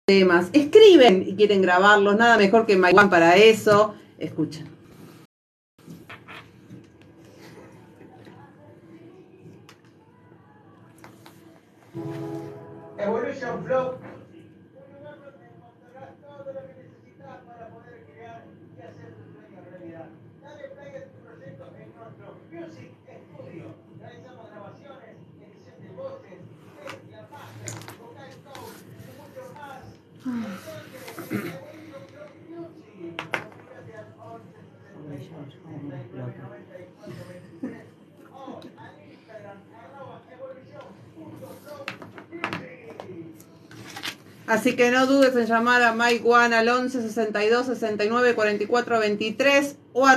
temas, escriben y quieren grabarlos, nada mejor que Mike One para eso. Escuchen. Evolution Flow, un lugar donde encontrarás todo lo que necesitas para poder crear y hacer tu sueño realidad. Dale play a tu proyecto en nuestro Music Studio. Realizamos grabaciones, edición de voces, mezcla, master, vocal coach y mucho más. Entonces, Evolution Flow Music. Comunícate al 11 69 94 23 o al Instagram @evolution.flow. Así que no dudes en llamar a Mike One al 11 62 69 44 23 o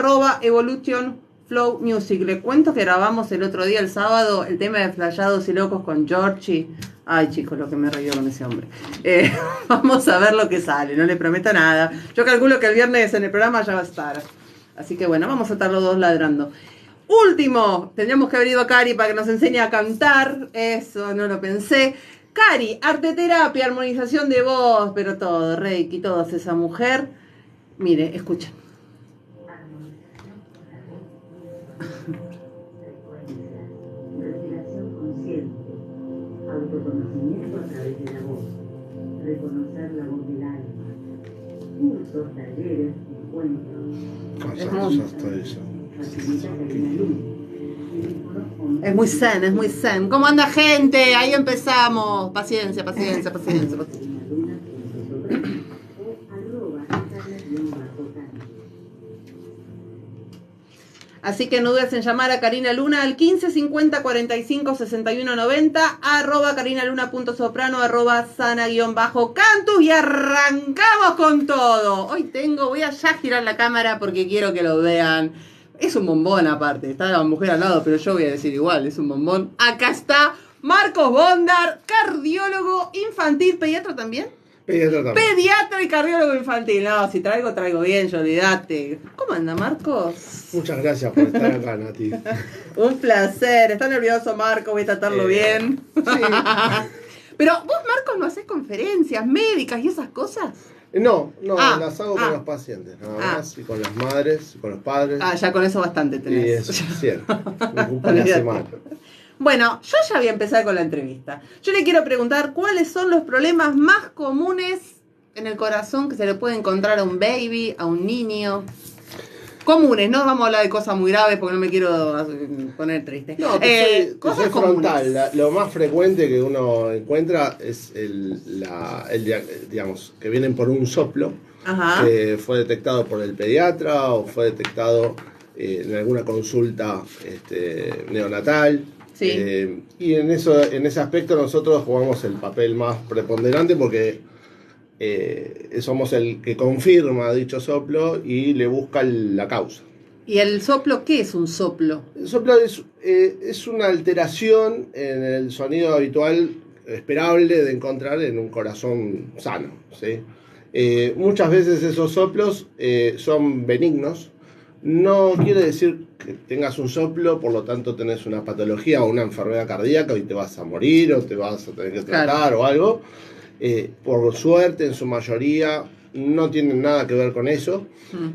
@Evolution Flow Music. Le cuento que grabamos el otro día, el sábado, el tema de Flayados y Locos con Georgie. Ay, chicos, lo que me he reído con ese hombre. Vamos a ver lo que sale, no le prometo nada. Yo calculo que el viernes en el programa ya va a estar. Así que bueno, vamos a estar los dos ladrando. Último, tendríamos que haber ido a Cari para que nos enseñe a cantar. Eso, no lo pensé. Cari, arteterapia, armonización de voz, pero todo, Reiki, toda esa mujer. Mire, escuchen. Respiración consciente, autoconocimiento a través de la voz, reconocer la voz del alma, cursos, talleres, encuentros. Facilita la luz. Es muy zen, es muy zen. ¿Cómo anda, gente? Ahí empezamos. Paciencia. Así que no dudes en llamar a Karina Luna al 15 50 45 61 90, @karinaluna.soprano, @sana_cantus, y arrancamos con todo. Voy a ya girar la cámara porque quiero que lo vean. Es un bombón aparte, está la mujer al lado, pero yo voy a decir igual, es un bombón. Acá está Marcos Bondar, cardiólogo infantil, pediatra también. Pediatra y cardiólogo infantil. No, si traigo bien, yo olvidate. ¿Cómo anda, Marcos? Muchas gracias por estar acá, Nati. Un placer. Está nervioso, Marcos, voy a tratarlo bien. Sí. Pero vos, Marcos, ¿no haces conferencias médicas y esas cosas? No, las hago con los pacientes, nada más, y con las madres, y con los padres. Ya con eso bastante tenés. Y eso, cierto. Me ocupa la semana. Bueno, yo ya voy a empezar con la entrevista. Yo le quiero preguntar cuáles son los problemas más comunes en el corazón que se le puede encontrar a un baby, a un niño. Comunes, no vamos a hablar de cosas muy graves porque no me quiero poner triste. No, cosas frontal. Lo más frecuente que uno encuentra es digamos, que vienen por un soplo. Ajá. Que fue detectado por el pediatra o fue detectado en alguna consulta neonatal. Sí. Y en ese aspecto nosotros jugamos el papel más preponderante porque somos el que confirma dicho soplo y le busca la causa. ¿Y el soplo qué es un soplo? El soplo es una alteración en el sonido habitual esperable de encontrar en un corazón sano, ¿sí? Muchas veces esos soplos son benignos. No quiere decir que tengas un soplo, por lo tanto tenés una patología o una enfermedad cardíaca y te vas a morir o te vas a tener que tratar o algo. Por suerte, en su mayoría, no tienen nada que ver con eso.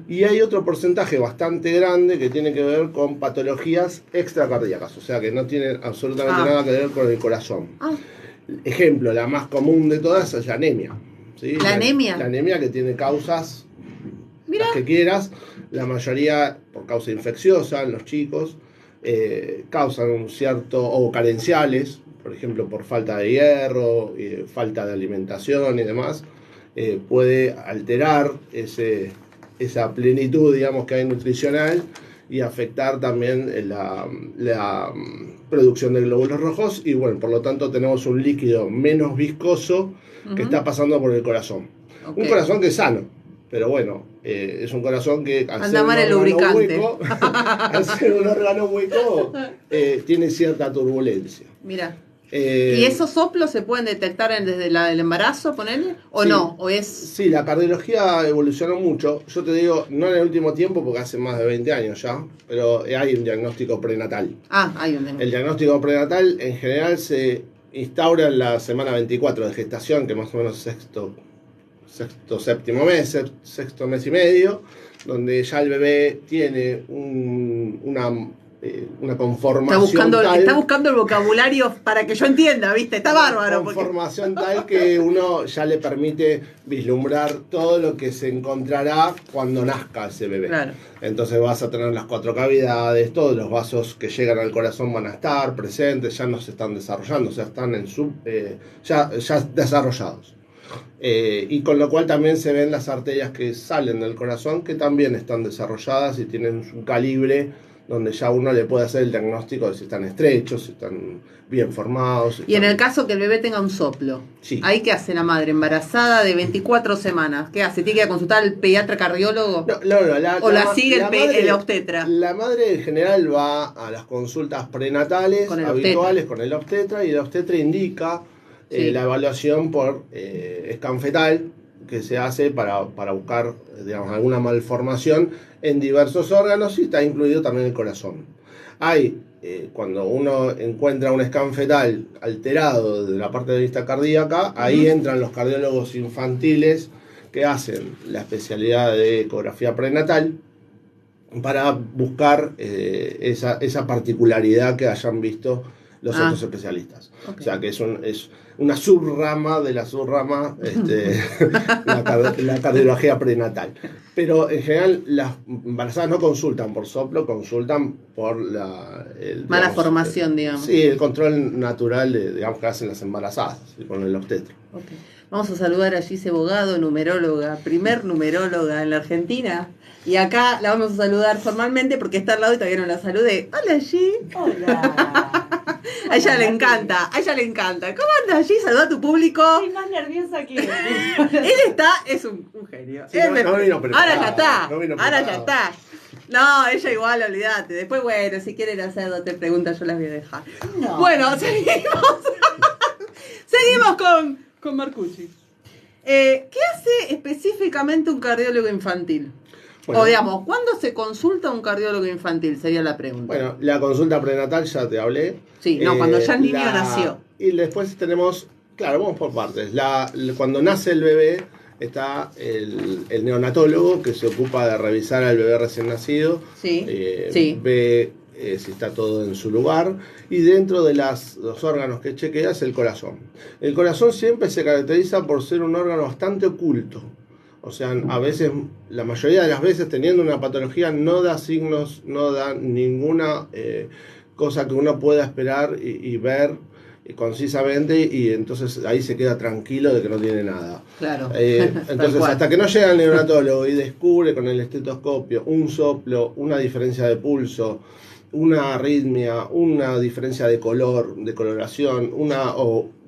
Y hay otro porcentaje bastante grande que tiene que ver con patologías extracardíacas, o sea que no tienen absolutamente nada que ver con el corazón. Ejemplo, la más común de todas es la anemia. ¿Sí? ¿La anemia? La anemia, que tiene causas, las que quieras, la mayoría por causa infecciosa en los chicos, causan un cierto, o carenciales, por ejemplo por falta de hierro, falta de alimentación y demás, puede alterar esa plenitud, digamos, que hay nutricional y afectar también la producción de glóbulos rojos y bueno, por lo tanto tenemos un líquido menos viscoso que está pasando por el corazón. Okay. Un corazón que es sano, pero bueno, es un corazón que al ser un órgano hueco, tiene cierta turbulencia. Mira. ¿Y esos soplos se pueden detectar desde el embarazo, ponele? ¿O sí, no? ¿O es...? Sí, la cardiología evolucionó mucho. Yo te digo, no en el último tiempo, porque hace más de 20 años ya, pero hay un diagnóstico prenatal. Hay un diagnóstico. El diagnóstico prenatal en general se instaura en la semana 24 de gestación, que más o menos es sexto, séptimo mes, sexto mes y medio, donde ya el bebé tiene una conformación Está buscando el vocabulario para que yo entienda, ¿viste? Está bárbaro. Conformación tal que uno ya le permite vislumbrar todo lo que se encontrará cuando nazca ese bebé. Claro. Entonces vas a tener las 4 cavidades, todos los vasos que llegan al corazón van a estar presentes, ya no se están desarrollando, o sea, están ya desarrollados. Y con lo cual también se ven las arterias que salen del corazón, que también están desarrolladas y tienen un calibre donde ya uno le puede hacer el diagnóstico de si están estrechos, si están bien formados. Y en el caso que el bebé tenga un soplo, sí. ¿Ahí qué hace la madre embarazada de 24 semanas? ¿Qué hace? ¿Tiene que ir a consultar al pediatra cardiólogo? No, ¿O la sigue el obstetra? La madre en general va a las consultas prenatales habituales con el obstetra, y el obstetra indica la evaluación por scan fetal que se hace para buscar, digamos, alguna malformación en diversos órganos, y está incluido también el corazón. Cuando uno encuentra un scan fetal alterado desde la parte de vista cardíaca, ahí entran los cardiólogos infantiles que hacen la especialidad de ecografía prenatal para buscar esa particularidad que hayan visto los otros especialistas. Okay. O sea que es una subrama de la subrama, la cardiología prenatal. Pero en general las embarazadas no consultan por soplo, consultan por mala formación, digamos. Sí, el control natural digamos, que hacen las embarazadas con el obstetra. Okay. Vamos a saludar a Gise Bogado, numeróloga, primer numeróloga en la Argentina. Y acá la vamos a saludar formalmente porque está al lado y todavía no la saludé. Hola, Gi. Hola. A ella le encanta, ¿Cómo andas, Gi? Saluda a tu público. Estoy más nerviosa que él. Es un genio. Sí, no vino preparado, ahora ya está. No vino ahora ya está. No, ella igual, olvídate. Después, bueno, si quieren hacer otra pregunta, yo las voy a dejar. No. Bueno, seguimos. Seguimos con Marcucci. ¿Qué hace específicamente un cardiólogo infantil? Bueno, o digamos, ¿cuándo se consulta un cardiólogo infantil? Sería la pregunta. Bueno, la consulta prenatal ya te hablé. Sí, cuando ya el niño nació. Y después tenemos, claro, vamos por partes. Cuando nace el bebé está el neonatólogo que se ocupa de revisar al bebé recién nacido. Sí, ve si está todo en su lugar. Y dentro de los órganos que chequea es el corazón. El corazón siempre se caracteriza por ser un órgano bastante oculto. O sea, a veces, la mayoría de las veces, teniendo una patología, no da signos, no da ninguna cosa que uno pueda esperar y ver concisamente, y entonces ahí se queda tranquilo de que no tiene nada. Claro. Entonces, hasta que no llega el neonatólogo y descubre con el estetoscopio un soplo, una diferencia de pulso, una arritmia, una diferencia de color, de coloración,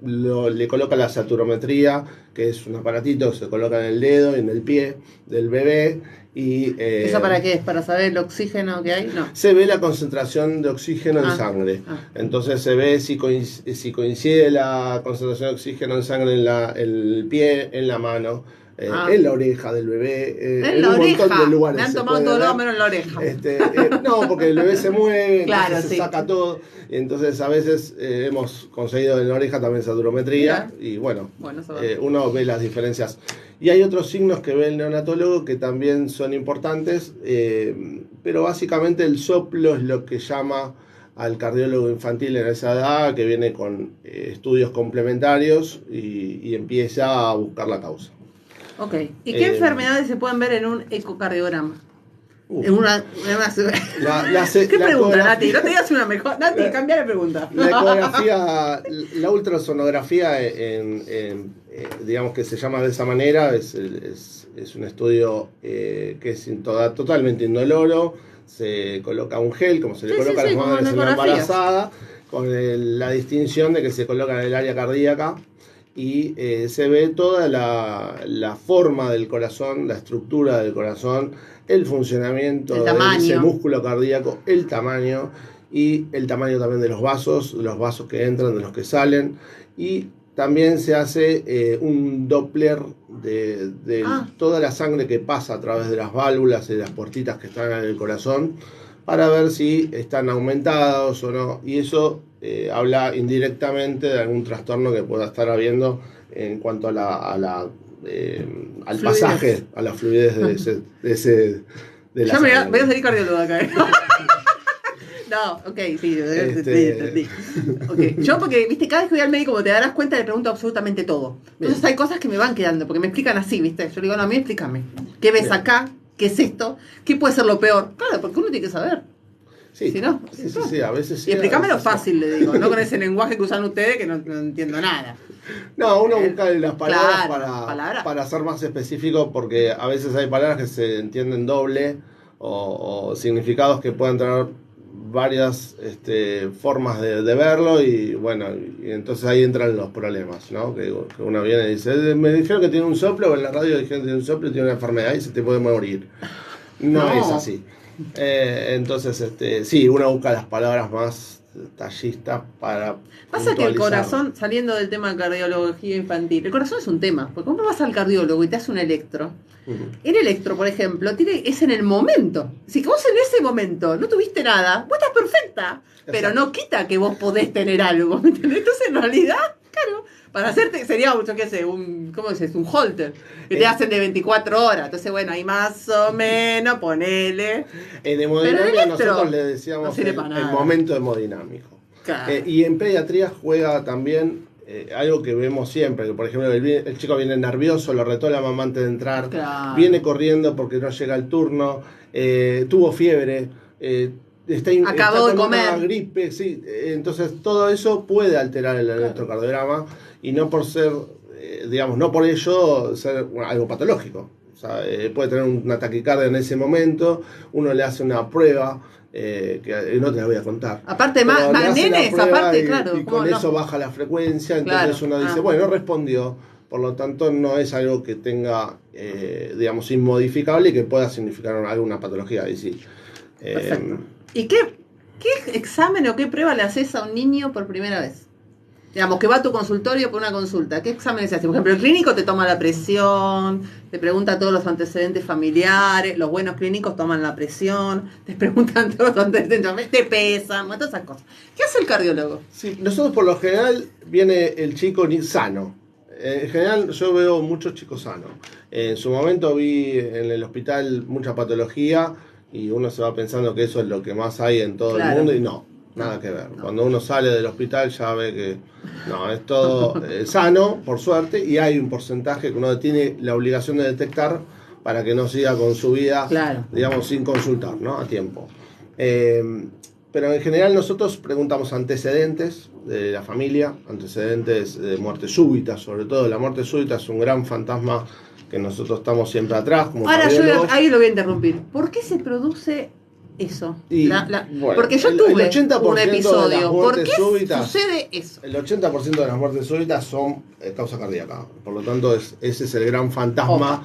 le coloca la saturometría, que es un aparatito que se coloca en el dedo y en el pie del bebé. ¿Eso para qué es? ¿Para saber el oxígeno que hay? No. Se ve la concentración de oxígeno en sangre. Entonces se ve si coincide la concentración de oxígeno en sangre en el pie, en la mano, en la oreja del bebé, en la oreja. Montón de lugares. Me han tomado todo lado menos en la oreja. No, porque el bebé se mueve, claro, entonces se saca todo. Y entonces a veces hemos conseguido en la oreja también saturometría. Y bueno uno ve las diferencias. Y hay otros signos que ve el neonatólogo que también son importantes, pero básicamente el soplo es lo que llama al cardiólogo infantil en esa edad, que viene con estudios complementarios y empieza a buscar la causa. Ok. ¿Y qué enfermedades se pueden ver en un ecocardiograma? ¿Qué pregunta, Nati? No te digas una mejor. Nati, cambia la pregunta. La ecografía, la ultrasonografía, digamos que se llama de esa manera, es un estudio que es totalmente indoloro. Se coloca un gel, como se le coloca a las madres en la embarazada, con la distinción de que se coloca en el área cardíaca. Y se ve toda la forma del corazón, la estructura del corazón, el funcionamiento de ese músculo cardíaco, el tamaño y el tamaño también de los vasos que entran, de los que salen. Y también se hace un Doppler de toda la sangre que pasa a través de las válvulas y de las puertitas que están en el corazón, para ver si están aumentados o no. Y eso habla indirectamente de algún trastorno que pueda estar habiendo en cuanto a al Fluidez. pasaje, a la fluidez de la Ya me sangre. voy a salir cardiólogo acá. No, ok, sí, entendí. Okay. Yo porque, viste, cada vez que voy al médico, como te darás cuenta, le pregunto absolutamente todo. Entonces Bien. hay cosas que me van quedando, porque me explican así, viste. Yo le digo, no, a mí explícame. ¿Qué ves Bien. acá? ¿Qué es esto? ¿Qué puede ser lo peor? Claro, porque uno tiene que saber. Sí, Si no, sí, a veces sí. Y explícamelo a veces no. fácil, le digo, no con ese lenguaje que usan ustedes que no entiendo nada. No, uno busca las palabras, Claro, palabras. para ser más específico, porque a veces hay palabras que se entienden doble o significados que pueden tener varias formas de verlo y bueno, y entonces ahí entran los problemas, ¿no? Que uno viene y dice, me dijeron que tiene un soplo, o en la radio dijeron que tiene un soplo y tiene una enfermedad y se te puede morir. No, No. es así. Entonces, sí, uno busca las palabras más tallistas para Pasa que el puntualizar. corazón, saliendo del tema de cardiología infantil, el corazón es un tema, porque cuando vas al cardiólogo y te hace un electro, Ujú. el electro, por ejemplo, es en el momento. Si vos en ese momento no tuviste nada, vos estás perfecta, pero no quita que vos podés tener algo, ¿me entendés? Entonces, en realidad, claro, para hacerte, sería, yo qué sé, ¿cómo dices? Un holter, que te hacen de 24 horas. Entonces, bueno, ahí más o menos, ponele. En hemodinámica electro nosotros le no decíamos sirve el para nada. momento hemodinámico. Claro. Y en pediatría juega también algo que vemos siempre, que por ejemplo el chico viene nervioso, lo retó la mamá antes de entrar, Claro. viene corriendo porque no llega el turno, tuvo fiebre, Acabó de con una comer. gripe, sí, entonces todo eso puede alterar el electrocardiograma y no por ser, digamos, no por ello ser algo patológico. O sea, puede tener una taquicardia en ese momento, uno le hace una prueba, que no te la voy a contar. Aparte, Pero más le hace la nenes, prueba aparte, y, claro. y ¿cómo con no? eso baja la frecuencia, entonces Claro. uno dice, Ah. bueno, respondió, por lo tanto no es algo que tenga, digamos, inmodificable y que pueda significar alguna patología. Y sí, Perfecto. ¿Y qué examen o qué prueba le haces a un niño por primera vez? Digamos, que va a tu consultorio por una consulta. ¿Qué exámenes se hace? Por ejemplo, el clínico te toma la presión, te pregunta todos los antecedentes familiares, los buenos clínicos toman la presión, te preguntan todos los antecedentes, te pesan, todas esas cosas. ¿Qué hace el cardiólogo? sí, nosotros por lo general viene el chico sano. En general yo veo muchos chicos sanos. En su momento vi en el hospital mucha patología y uno se va pensando que eso es lo que más hay en todo Claro. el mundo y no, nada que ver. No. Cuando uno sale del hospital ya ve que no, es todo sano, por suerte, y hay un porcentaje que uno tiene la obligación de detectar para que no siga con su vida, Claro. digamos, sin consultar, ¿no? A tiempo. Pero en general nosotros preguntamos antecedentes de la familia, antecedentes de muerte súbita, sobre todo la muerte súbita es un gran fantasma que nosotros estamos siempre atrás como Ahora, cardiólogos. ahí lo voy a interrumpir. ¿Por qué se produce eso? Y, bueno, porque yo el tuve 80% un de las episodio. ¿Por muertes qué súbitas- sucede eso? El 80% de las muertes súbitas son causa cardíaca, por lo tanto ese es el gran fantasma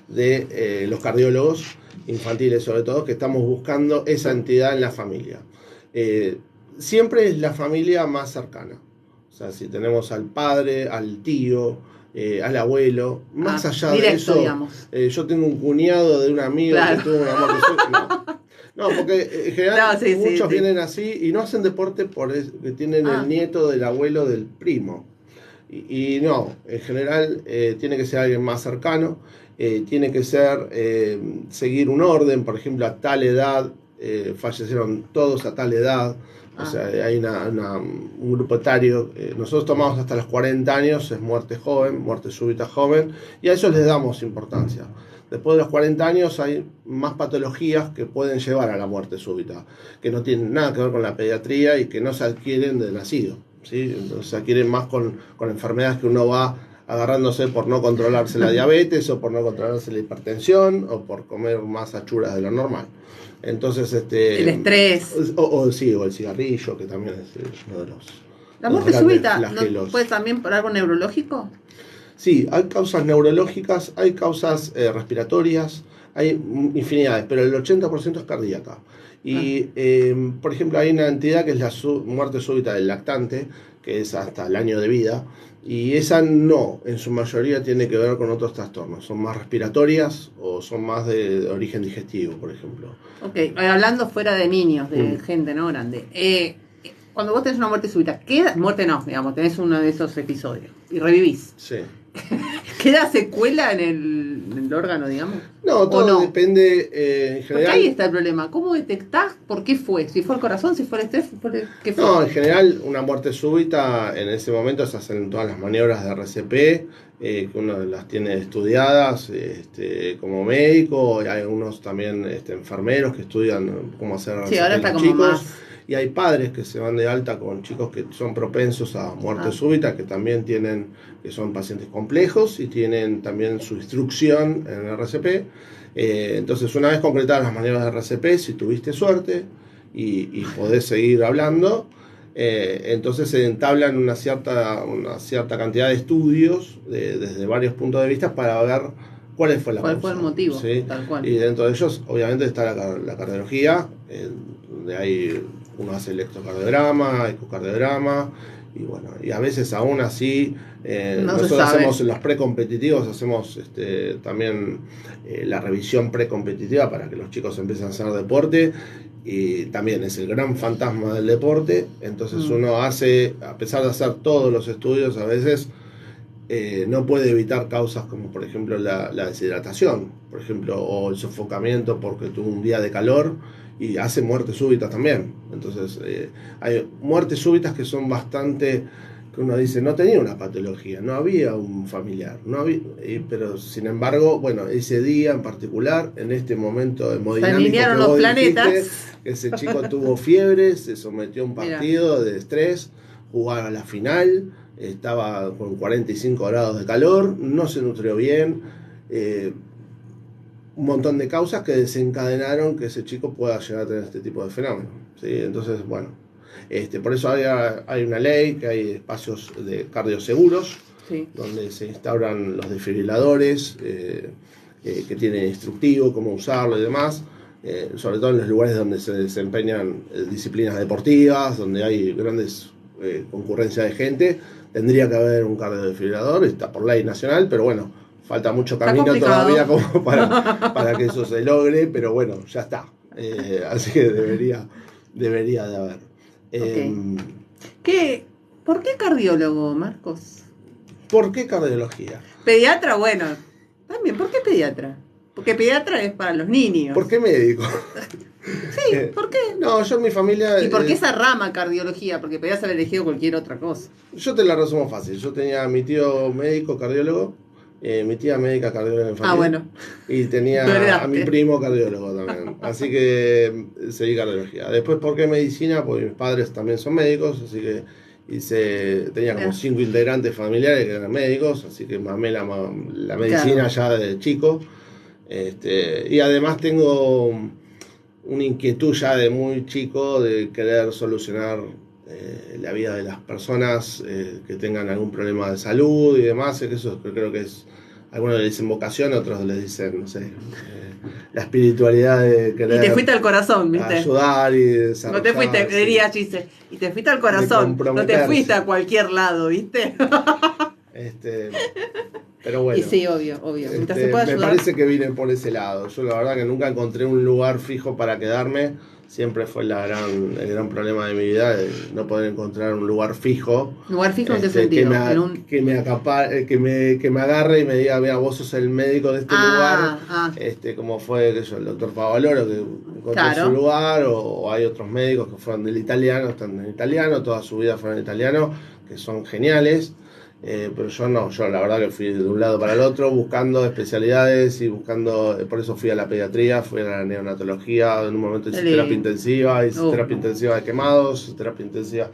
de los cardiólogos infantiles sobre todo, que estamos buscando esa entidad en la familia. Siempre es la familia más cercana, o sea, si tenemos al padre, al tío, al abuelo, más allá de directo, eso, digamos. yo tengo un cuñado de un amigo Claro. que tuvo una muerte súbita. No, porque en general No, sí, sí, muchos sí. vienen así y no hacen deporte porque tienen el nieto del abuelo del primo. Y no, en general tiene que ser alguien más cercano, tiene que ser seguir un orden, por ejemplo, a tal edad, fallecieron todos a tal edad, o sea, hay un grupo etario, nosotros tomamos hasta los 40 años, es muerte joven, muerte súbita joven, y a eso les damos importancia. Después de los 40 años hay más patologías que pueden llevar a la muerte súbita, que no tienen nada que ver con la pediatría y que no se adquieren de nacido, ¿sí? Entonces se adquieren más con enfermedades que uno va agarrándose por no controlarse la diabetes o por no controlarse la hipertensión o por comer más achuras de lo normal. Entonces, El estrés. o el cigarrillo, que también es uno de los... La los muerte grandes súbita, flagelos. ¿no puede también por algo neurológico? Sí, hay causas neurológicas, hay causas respiratorias, hay infinidades, pero el 80% es cardíaca. Y, por ejemplo, hay una entidad que es la muerte súbita del lactante, que es hasta el año de vida, y esa no, en su mayoría tiene que ver con otros trastornos. Son más respiratorias o son más de origen digestivo, por ejemplo. Ok, hablando fuera de niños, de gente no grande. Cuando vos tenés una muerte súbita, ¿qué muerte no, digamos, tenés uno de esos episodios y revivís? Sí. ¿Queda secuela en el órgano, digamos? No, todo no? depende en Porque general. ahí está el problema. ¿Cómo detectás por qué fue? Si fue el corazón, si fue el estrés, ¿qué fue? No, en general una muerte súbita, en ese momento se hacen todas las maniobras de RCP, que uno las tiene estudiadas como médico, y hay algunos también enfermeros que estudian cómo hacer RCP Sí, ahora en está los como chicos. más. Y hay padres que se van de alta con chicos que son propensos a muerte Ah. súbita, que también que son pacientes complejos y tienen también su instrucción en RCP. Entonces, una vez concretadas las maniobras de RCP, si tuviste suerte y podés seguir hablando, entonces se entablan una cierta cantidad de estudios desde varios puntos de vista para ver cuál fue la ¿Cuál causa. fue el motivo? ¿Sí? Tal cual. Y dentro de ellos, obviamente, está la cardiología, donde hay uno hace electrocardiograma, ecocardiograma, y bueno, y a veces aún así, No se nosotros sabe. hacemos en los precompetitivos, hacemos también la revisión precompetitiva para que los chicos empiecen a hacer deporte, y también es el gran fantasma del deporte. Entonces uno hace, a pesar de hacer todos los estudios, a veces no puede evitar causas como por ejemplo la deshidratación, por ejemplo, o el sofocamiento porque tuvo un día de calor, y hace muertes súbitas también. Entonces hay muertes súbitas que son bastante, que uno dice, no tenía una patología, no había un familiar, no había, pero sin embargo, bueno, ese día en particular, en este momento hemodinámico alinearon que los vos planetas. dijiste, ese chico tuvo fiebre, se sometió a un Mira. partido de estrés, jugaba la final, estaba con 45 grados de calor, no se nutrió bien, un montón de causas que desencadenaron que ese chico pueda llegar a tener este tipo de fenómeno, ¿sí? Entonces, bueno, por eso hay una ley, que hay espacios de cardioseguros, Sí. donde se instauran los desfibriladores, que tienen instructivo, cómo usarlo y demás, sobre todo en los lugares donde se desempeñan disciplinas deportivas, donde hay grandes concurrencia de gente. Tendría que haber un cardiodesfibrilador, está por ley nacional, pero bueno, falta mucho camino todavía como para que eso se logre, pero bueno, ya está. Así que debería de haber. ¿Por qué cardiólogo, Marcos? ¿Por qué cardiología? Pediatra, bueno, también, ¿por qué pediatra? Porque pediatra es para los niños. ¿Por qué médico? Sí, ¿por qué? No, yo en mi familia... ¿Y por qué esa rama cardiología? Porque podías haber elegido cualquier otra cosa. Yo te la resumo fácil. Yo tenía a mi tío médico cardiólogo, mi tía médica cardióloga en familia. Ah, bueno. Y tenía a mi primo cardiólogo también. Así que seguí cardiología. Después, ¿por qué medicina? Porque mis padres también son médicos, así que tenía como 5 integrantes familiares que eran médicos, así que mamé la medicina ya de chico. Y además tengo una inquietud ya de muy chico de querer solucionar la vida de las personas que tengan algún problema de salud y demás, que eso creo que es, algunos le dicen vocación, otros le dicen, no sé, la espiritualidad de querer Y te fuiste al corazón, ¿viste? ayudar y desarrollar. No te fuiste, diría Chise, y te fuiste al corazón, no te fuiste a cualquier lado, ¿viste? Pero bueno. Y sí, obvio. Mientras se pueda me ayudar. parece que vine por ese lado. Yo la verdad que nunca encontré un lugar fijo para quedarme. Siempre fue el gran problema de mi vida, de no poder encontrar un lugar fijo. ¿Lugar fijo en qué sentido? Que me agarre y me diga, mira, vos sos el médico de este lugar. Como fue el doctor Favaloro, que encontró su lugar, o hay otros médicos que fueron del italiano, están en italiano, toda su vida fueron en italiano, que son geniales. Pero yo no, yo la verdad que fui de un lado para el otro buscando especialidades y por eso fui a la pediatría, fui a la neonatología, en un momento hice terapia intensiva de quemados, terapia intensiva,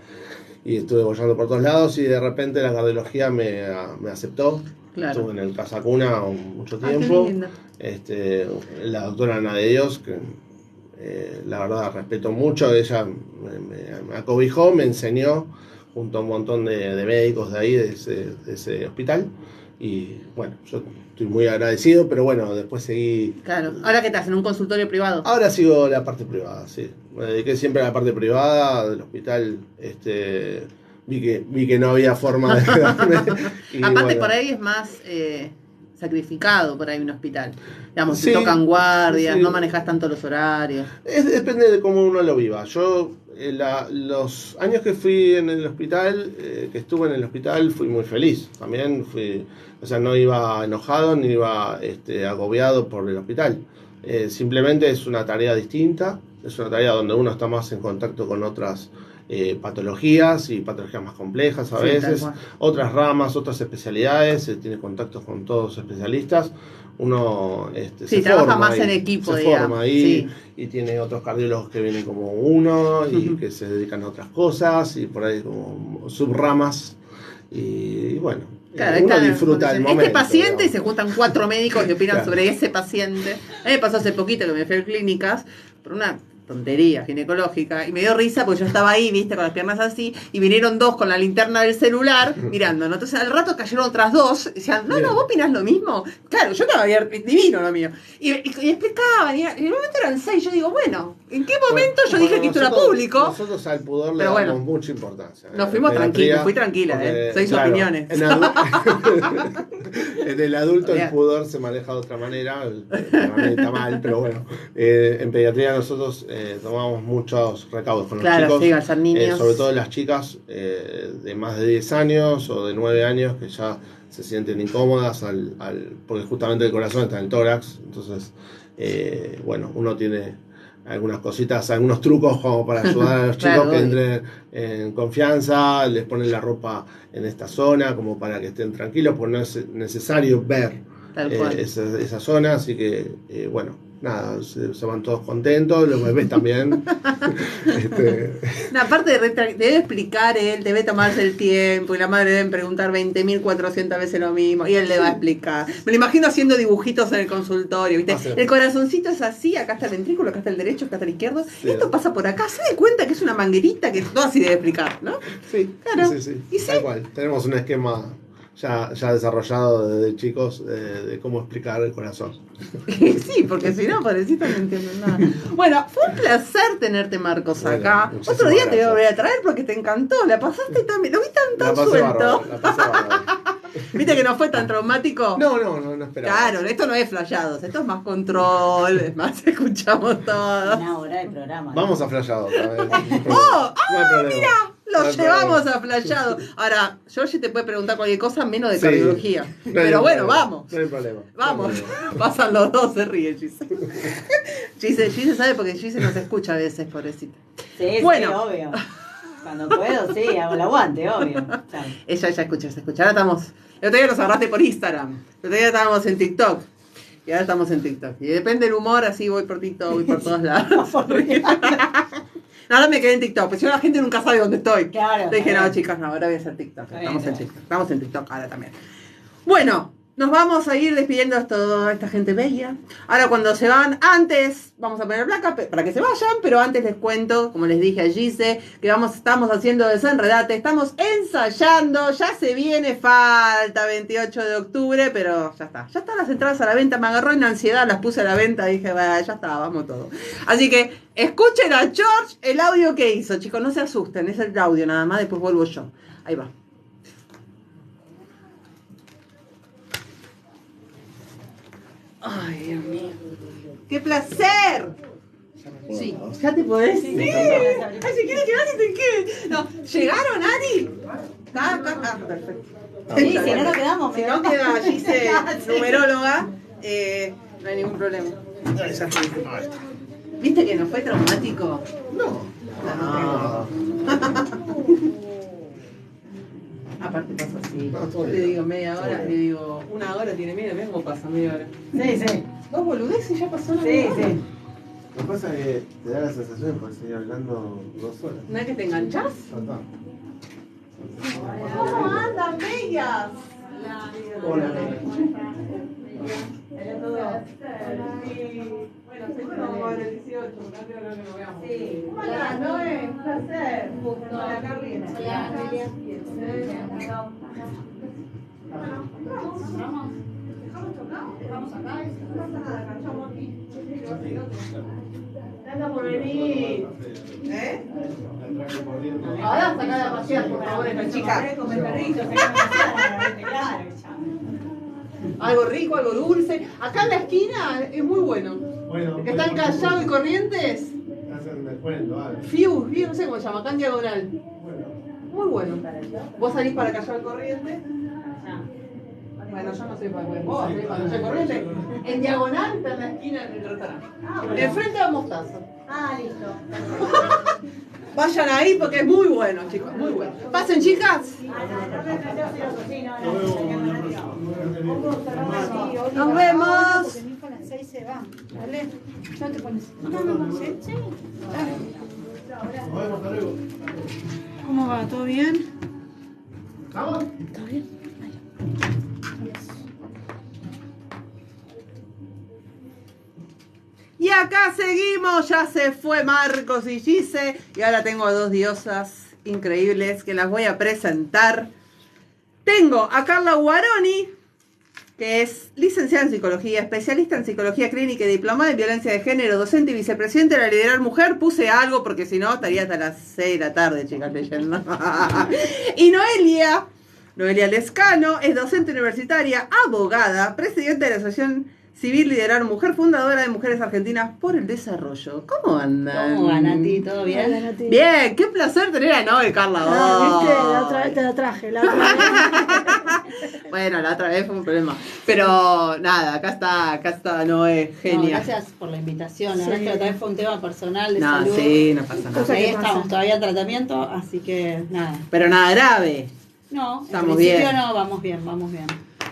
y estuve bollando por todos lados, y de repente la cardiología me aceptó. Claro. Estuve en el Casa Cuna mucho tiempo. La doctora Ana de Dios, que la verdad respeto mucho, ella me acobijó, me enseñó junto a un montón de médicos de ahí, de ese hospital. Y bueno, yo estoy muy agradecido, pero bueno, después seguí... Claro, ¿ahora qué estás? ¿En un consultorio privado? Ahora sigo la parte privada, sí. Me dediqué siempre a la parte privada del hospital. Vi que no había forma de quedarme. Aparte, bueno, por ahí es más sacrificado por ahí un hospital. Digamos, Sí, te tocan guardias, sí. no manejas tanto los horarios. Depende de cómo uno lo viva. Yo, los años que fui en el hospital, que estuve en el hospital, fui muy feliz. También fui, o sea, no iba enojado ni iba agobiado por el hospital. Simplemente es una tarea distinta, es una tarea donde uno está más en contacto con otras patologías y patologías más complejas a Sí, tal veces, cual. otras ramas, otras especialidades, tiene contactos con todos los especialistas. Uno Sí, se trabaja forma más ahí, en equipo, se digamos. forma ahí, Sí. y tiene otros cardiólogos que vienen como uno y que se dedican a otras cosas y por ahí como subramas y bueno, Claro, uno está- disfruta el momento. este paciente y digamos. se juntan 4 médicos que opinan Claro. sobre ese paciente. A mí me pasó hace poquito que me fui a clínicas por una tontería ginecológica y me dio risa porque yo estaba ahí, viste, con las piernas así y vinieron 2 con la linterna del celular mirando, ¿no? Entonces al rato cayeron otras 2 y decían, no, Bien. vos opinás lo mismo. Claro, yo estaba divino lo mío. Y explicaban, y en un momento eran 6, yo digo, bueno, ¿en qué momento yo dije que esto era nosotros- público? Nosotros al pudor le Pero damos bueno, mucha importancia. nos fuimos tranquilos, fui tranquila, porque, seis opiniones. En el adulto el Bien. pudor se maneja de otra manera, para mí está mal, pero bueno. En pediatría nosotros tomamos muchos recaudos con los Claro, chicos. sí, al ser niños. Sobre todo las chicas de más de 10 años o de 9 años que ya se sienten incómodas porque justamente el corazón está en el tórax. Entonces, bueno, uno tiene algunas cositas, algunos trucos como para ayudar a los chicos Claro, que obvio. entren en confianza, les ponen la ropa en esta zona como para que estén tranquilos, porque no es necesario ver Tal cual. esa zona, así que bueno, nada, se van todos contentos, los bebés también. No, aparte debe explicar él, debe tomarse el tiempo y la madre deben preguntar 20.400 veces lo mismo y él le va a explicar. Me lo imagino haciendo dibujitos en el consultorio, ¿viste? Sí. El corazoncito es así, acá está el ventrículo, acá está el derecho, acá está el izquierdo. Sí. Esto pasa por acá, se da cuenta que es una manguerita que todo así debe explicar, ¿no? Sí, Claro. sí, ¿Y sí? tal cual. Tenemos un esquema ya desarrollado desde chicos de cómo explicar el corazón. Sí, porque si no, pobrecita, no entienden nada. Bueno, fue un placer tenerte, Marcos, Bueno, acá. muchísimas Otro día te voy a gracias. volver a traer porque te encantó. La pasaste también. Lo vi tan pasé suelto. bárbaro, la pasé bárbaro. ¿Viste que no fue tan traumático? No esperaba. Claro, esto no es flashados, esto es más control, es más escuchamos todo. Una hora de programa. Vamos a Flayado otra vez. ¡Oh! No hay problema. Lo No hay llevamos problema. a flayado. Ahora, Georgie te puede preguntar cualquier cosa menos de Sí. cardiología. No hay Pero bueno, problema. vamos. No hay problema. Vamos, No hay problema. pasan los dos, se ríe Gise. Gise sabe porque Gise nos escucha a veces, pobrecita. Sí, Bueno. sí, obvio. Cuando puedo, sí, hago el aguante, obvio. Chao. Ella ya escucha, se escucha. Ahora estamos, el otro día nos agarraste por Instagram, el otro día estábamos en TikTok. Y ahora estamos en TikTok. Y depende del humor, así voy por TikTok, voy por todos lados. Ahora me quedé en TikTok, pues si no la gente nunca sabe dónde estoy. Claro, Le dije, está no, bien. chicas, no, ahora voy a hacer TikTok. Está bien, Estamos en está bien. TikTok. Estamos en TikTok ahora también. Bueno, nos vamos a ir despidiendo a toda esta gente bella. Ahora cuando se van, antes, vamos a poner placa para que se vayan, pero antes les cuento, como les dije a Gise, que estamos haciendo Desenredate, estamos ensayando, ya se viene, falta 28 de octubre, pero ya están las entradas a la venta, me agarró en ansiedad, las puse a la venta, dije, ya está, vamos todo. Así que escuchen a George el audio que hizo, chicos, no se asusten, es el audio nada más, después vuelvo yo. Ahí va. Ay, Dios mío. ¡Qué placer! Sí, ya te podés ir. Ay, si quieres quedarte, te quedes. No, ¿llegaron, Ari? Acá, perfecto. Sí, si no nos quedamos, Si me no quedo. queda Gise, Sí. numeróloga, no hay ningún problema. ¿Viste que no fue traumático? No. Aparte pasa así. No, todo Yo bien. le digo media Todo hora, bien. le digo una hora tiene media, mira cómo pasa media hora. Sí, sí. Dos boludeces y ya pasó una Sí, media hora. sí. Lo que pasa es que te da la sensación de poder seguir hablando 2 horas. ¿No es que te enganchás? Total. ¿Cómo andan, bellas? Hola. Bueno, seguro vamos a ver el 18, porque antes no lo veamos. Sí. ¿Cómo andás, Noé? Un placer. Hola, Carlina. Anda por venir. ¿Eh? Ahora sacá a pasear, por favor, esta chica. Con el perrito, se va a pasear, claro, chao. Algo rico, algo dulce. Acá en la esquina es muy bueno. Bueno, Que están Callao y Corrientes. hacen descuento, vale. Fiu, no sé cómo se llama, acá en diagonal. Bueno. Muy bueno. Vos salís para Callao y Corrientes. Bueno, yo no sé para qué. Vos salís para Callao y Corrientes. En diagonal está en la esquina del restaurante. Enfrente a Mostaza. Ah, listo. Vayan ahí porque es muy bueno, chicos, muy bueno. Pasen, chicas. Nos vemos. Porque mi hijo a las 6 se va. Dale. No te pones. No, ¿sí? Sí. Dale. Nos vemos, hasta luego. ¿Cómo va? ¿Todo bien? ¿Vamos? ¿Todo bien? Y acá seguimos, ya se fue Marcos y Gise. Y ahora tengo a dos diosas increíbles que las voy a presentar. Tengo a Carla Guaroni, que es licenciada en psicología, especialista en psicología clínica y diplomada en violencia de género, docente y vicepresidente de la Liderar Mujer. Puse algo porque si no estaría hasta las 6 de la tarde, chicas, leyendo. Y Noelia Lescano, es docente universitaria, abogada, presidenta de la Asociación Civil Liderar Mujer, fundadora de Mujeres Argentinas por el Desarrollo. ¿Cómo andan? ¿Cómo va, Nati? ¿Todo bien? Hola, Nati. Bien, qué placer tener a Noel, Carla. Ah, viste, hoy. la otra vez te la traje, la otra vez. Bueno, la otra vez fue un problema. Pero nada, acá está Noé, No, genial. gracias por la invitación. La Sí. verdad es que la otra vez fue un tema personal de No, salud. sí, no pasa nada. Cosa Ahí que estamos pasa. todavía en tratamiento, así que nada. Pero nada grave. No, Estamos en principio bien. no, vamos bien, vamos bien.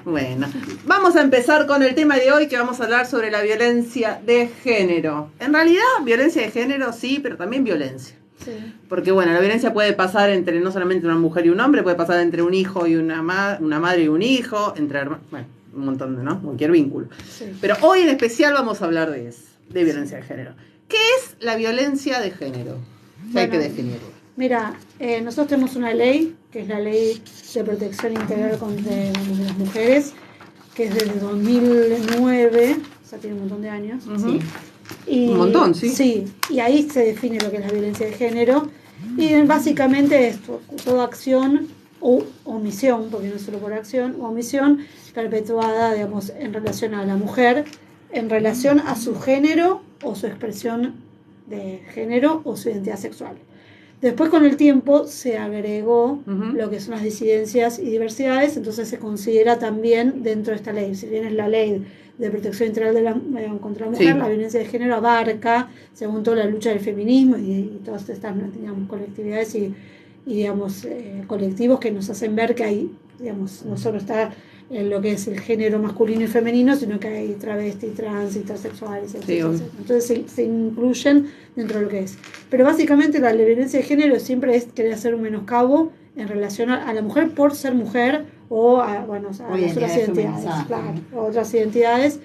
Bueno, vamos a empezar con el tema de hoy, que vamos a hablar sobre la violencia de género. En realidad, violencia de género sí, pero también violencia. Sí. Porque bueno, la violencia puede pasar entre no solamente una mujer y un hombre, puede pasar entre un hijo y una madre y un hijo, entre hermanos, bueno, un montón de, ¿no? Cualquier vínculo. Sí. Pero hoy en especial vamos a hablar de eso, de violencia de género. ¿Qué es la violencia de género? Hay que Bueno. definirlo. Mira, nosotros tenemos una ley, que es la Ley de Protección Integral contra las Mujeres, que es desde 2009, o sea, tiene un montón de años. Ujú. Y, Un montón, sí. Sí, y ahí se define lo que es la violencia de género. Y básicamente es toda acción o omisión, porque no es solo por acción, o omisión perpetuada, digamos, en relación a la mujer, en relación a su género o su expresión de género o su identidad sexual. Después, con el tiempo, se agregó Ujú. lo que son las disidencias y diversidades, entonces se considera también dentro de esta ley. Si bien es la ley de protección integral contra la mujer, Sí. la violencia de género abarca, según toda la lucha del feminismo y todas estas, digamos, colectividades y digamos, colectivos que nos hacen ver que hay, digamos, no solo está en lo que es el género masculino y femenino, sino que hay travesti, trans, intersexuales, etc. Sí, obvio. Entonces se incluyen dentro de lo que es. Pero básicamente la violencia de género siempre es querer hacer un menoscabo en relación a la mujer por ser mujer o a, bueno, a Hoy en las día otras es identidades, feminizada. claro, o otras identidades,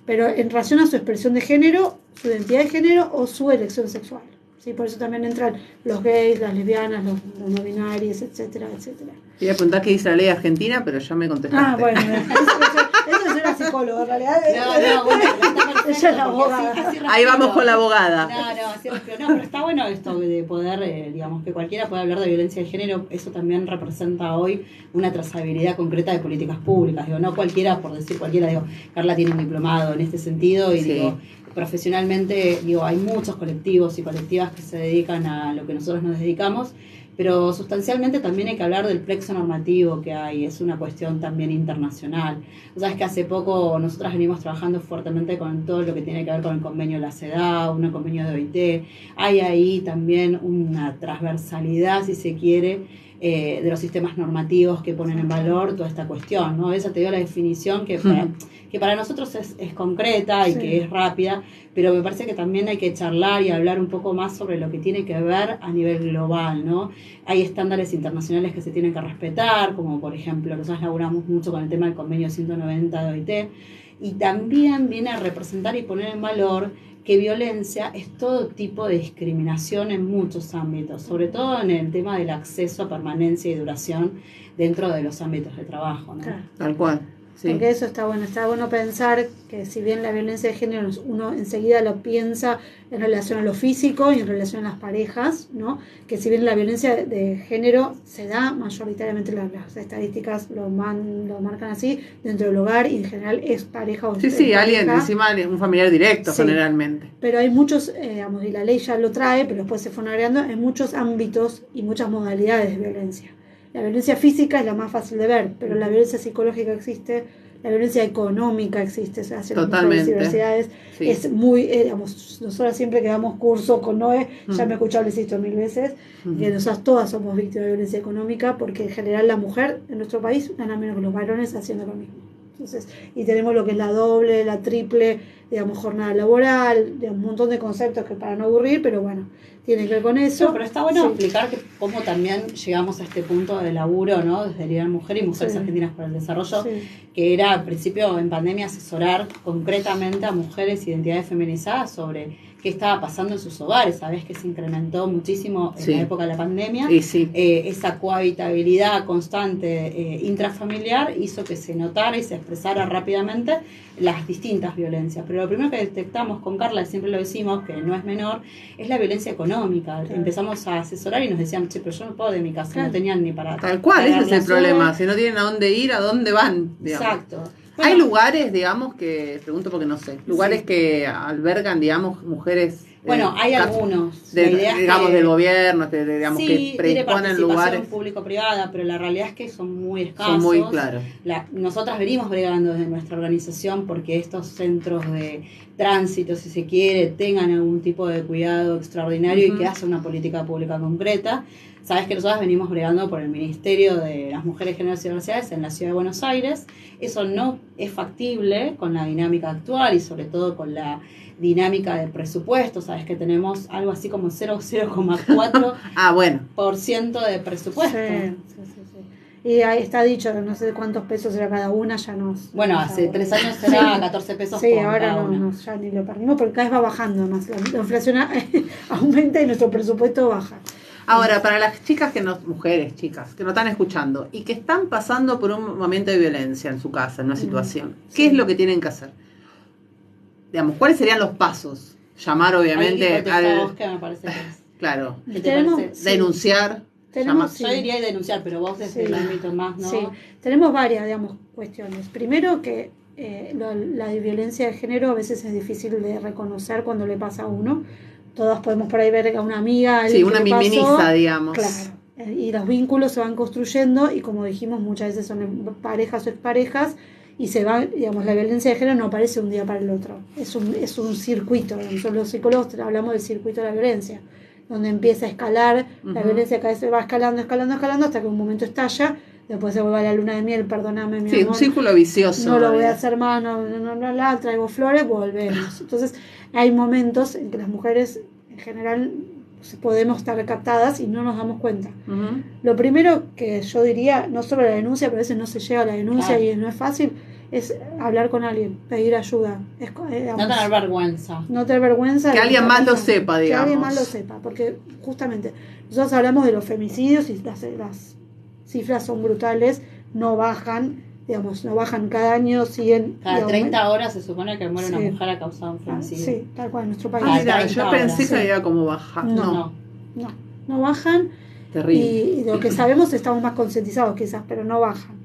pero en relación a su expresión de género, su identidad de género o su elección sexual. ¿Sí? Por eso también entran los gays, las lesbianas, los no binarios, etcétera, etcétera. Quería preguntar qué dice la ley argentina, pero ya me contestaste. Ah, bueno, eso es una psicóloga, en realidad. No, bueno, pero está perfecto, Ella es la porque abogada. así Ahí vamos respeto. con la abogada. No, así respeto. No, pero está bueno esto de poder, digamos, que cualquiera pueda hablar de violencia de género. Eso también representa hoy una trazabilidad concreta de políticas públicas. Digo, no cualquiera, por decir cualquiera, digo, Carla tiene un diplomado en este sentido y Sí. digo, profesionalmente, digo, hay muchos colectivos y colectivas que se dedican a lo que nosotros nos dedicamos, pero sustancialmente también hay que hablar del plexo normativo que hay, es una cuestión también internacional. O sea, es que hace poco nosotras venimos trabajando fuertemente con todo lo que tiene que ver con el convenio de la CEDAW, un convenio de OIT, hay ahí también una transversalidad, si se quiere, de los sistemas normativos que ponen en valor toda esta cuestión, ¿no? Esa te dio la definición que para nosotros es concreta y Sí. que es rápida, pero me parece que también hay que charlar y hablar un poco más sobre lo que tiene que ver a nivel global, ¿no? Hay estándares internacionales que se tienen que respetar, como por ejemplo, nosotros laburamos mucho con el tema del convenio 190 de OIT, y también viene a representar y poner en valor que violencia es todo tipo de discriminación en muchos ámbitos, sobre todo en el tema del acceso a permanencia y duración dentro de los ámbitos de trabajo, ¿no? Claro. Tal cual. Sí. Porque eso está bueno pensar que si bien la violencia de género uno enseguida lo piensa en relación a lo físico y en relación a las parejas, ¿no? Que si bien la violencia de género se da mayoritariamente, las estadísticas lo marcan así, dentro del hogar y en general es pareja o Sí, es sí, alguien pareja. encima, un familiar directo Sí. generalmente. Pero hay muchos, digamos, y la ley ya lo trae, pero después se fueron agregando, hay muchos ámbitos y muchas modalidades de violencia. La violencia física es la más fácil de ver, pero la violencia psicológica existe, la violencia económica existe, hacia las Totalmente. diversidades. Sí. Es muy, digamos, nosotros siempre que damos curso con Noé, ya Mm. me he escuchado decir esto 1000 veces, Ujú. que nosotros todas somos víctimas de violencia económica, porque en general la mujer en nuestro país gana menos que los varones haciendo lo mismo. Entonces, y tenemos lo que es la doble, la triple, digamos, jornada laboral, de un montón de conceptos que para no aburrir, pero bueno, tiene que ver con eso. No, pero está bueno Sí. explicar cómo también llegamos a este punto de laburo, ¿no? Desde Liderar Mujer y Mujeres Sí. Argentinas para el Desarrollo, Sí. que era al principio en pandemia asesorar concretamente a mujeres e identidades feminizadas sobre qué estaba pasando en sus hogares. Sabés que se incrementó muchísimo en Sí. la época de la pandemia. Y sí. Esa cohabitabilidad constante intrafamiliar hizo que se notara y se expresara rápidamente las distintas violencias. Pero lo primero que detectamos con Carla, y siempre lo decimos, que no es menor, es la violencia económica. Claro. Empezamos a asesorar y nos decían, che, pero yo no puedo de mi casa, Claro. no tenían ni para Tal cual, ese pagar es la el problema. soda. Si no tienen a dónde ir, ¿a dónde van? Digamos. Exacto. Hay Bueno, lugares, digamos, que, pregunto porque no sé, lugares Sí. que albergan, digamos, mujeres. Bueno, hay casos algunos. La idea de, es digamos, que- del gobierno, digamos, sí, que tiene predisponen participación lugares. público-privada, pero la realidad es que son muy escasos. Son muy claros. Nosotras venimos bregando desde nuestra organización porque estos centros de tránsito, si se quiere, tengan algún tipo de cuidado extraordinario Ujú. y que haya una política pública concreta. Sabes que nosotras venimos bregando por el Ministerio de las Mujeres, Géneros y Diversidades en la Ciudad de Buenos Aires. Eso no es factible con la dinámica actual y sobre todo con la dinámica de presupuesto. Sabes que tenemos algo así como 0,4% Ah, bueno. de presupuesto. Sí. Y ahí está dicho, no sé cuántos pesos era cada una, ya no. Bueno, hace 3 años era 14 pesos Sí, por ahora cada una. no, ya ni lo perdimos porque cada vez va bajando más. La inflación aumenta y nuestro presupuesto baja. Ahora, para las chicas mujeres, chicas, que nos están escuchando y que están pasando por un momento de violencia en su casa, en una situación, ¿qué Sí. es lo que tienen que hacer? Digamos, ¿cuáles serían los pasos? Llamar, obviamente, Ahí contestá vos, al. que me parece que es. Claro, ¿Qué te Tenemos- parece? Sí. denunciar. Tenemos, llamar. sí. Yo diría denunciar, pero vos desde Sí. el ámbito más, ¿no? Sí, tenemos varias, digamos, cuestiones. Primero que la violencia de género a veces es difícil de reconocer cuando le pasa a uno. Todos podemos por ahí ver a una amiga, a alguien Sí, que una le pasó. minimiza, digamos. Claro. Y los vínculos se van construyendo y como dijimos muchas veces son parejas o exparejas y se va, digamos, la violencia de género no aparece un día para el otro. Es un circuito. Nosotros los psicólogos hablamos del circuito de la violencia, donde empieza a escalar, la Ujú. violencia cada vez va escalando hasta que un momento estalla, después se vuelve a la luna de miel, perdóname mi Sí, un amor, círculo vicioso. no lo voy a hacer más, no, traigo flores, volvemos. Entonces hay momentos en que las mujeres en general podemos estar captadas y no nos damos cuenta. Ujú. Lo primero que yo diría, no solo la denuncia, pero a veces no se llega a la denuncia Claro. y no es fácil, es hablar con alguien, pedir ayuda. No tener vergüenza. No tener vergüenza. Que de alguien contar más lo cosas. sepa, Que alguien digamos. más lo sepa, porque justamente nosotros hablamos de los femicidios y las cifras son brutales, no bajan, digamos, no bajan cada año, siguen... Cada digamos, 30 horas se supone que muere Sí. una mujer a causa de un femicidio. Sí, tal cual, en nuestro país. Ah, mira, 30 yo pensé horas. que iba como bajar. No. No bajan. Terrible. Y lo que sabemos estamos más concientizados quizás, pero no bajan.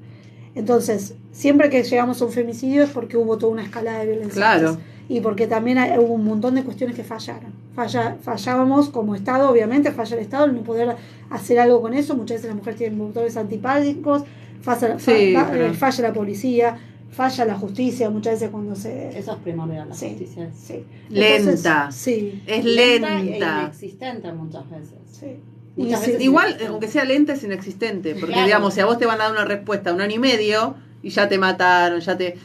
Entonces, siempre que llegamos a un femicidio es porque hubo toda una escalada de violencia. Claro. antes. Y porque también hubo un montón de cuestiones que fallaron. Fallábamos como Estado, obviamente, falla el Estado, el no poder hacer algo con eso. Muchas veces las mujeres tienen motores antipáticos, Sí, pero- falla la policía, falla la justicia, muchas veces cuando se... Eso es primordial, la Sí, justicia es sí. Lenta. Sí, Es e lenta. inexistente muchas veces. sí. Muchas Y veces sí, Igual, aunque sea lenta, es inexistente. Porque, Claro. digamos, si a vos te van a dar una respuesta 1 año y medio y ya te mataron, ya te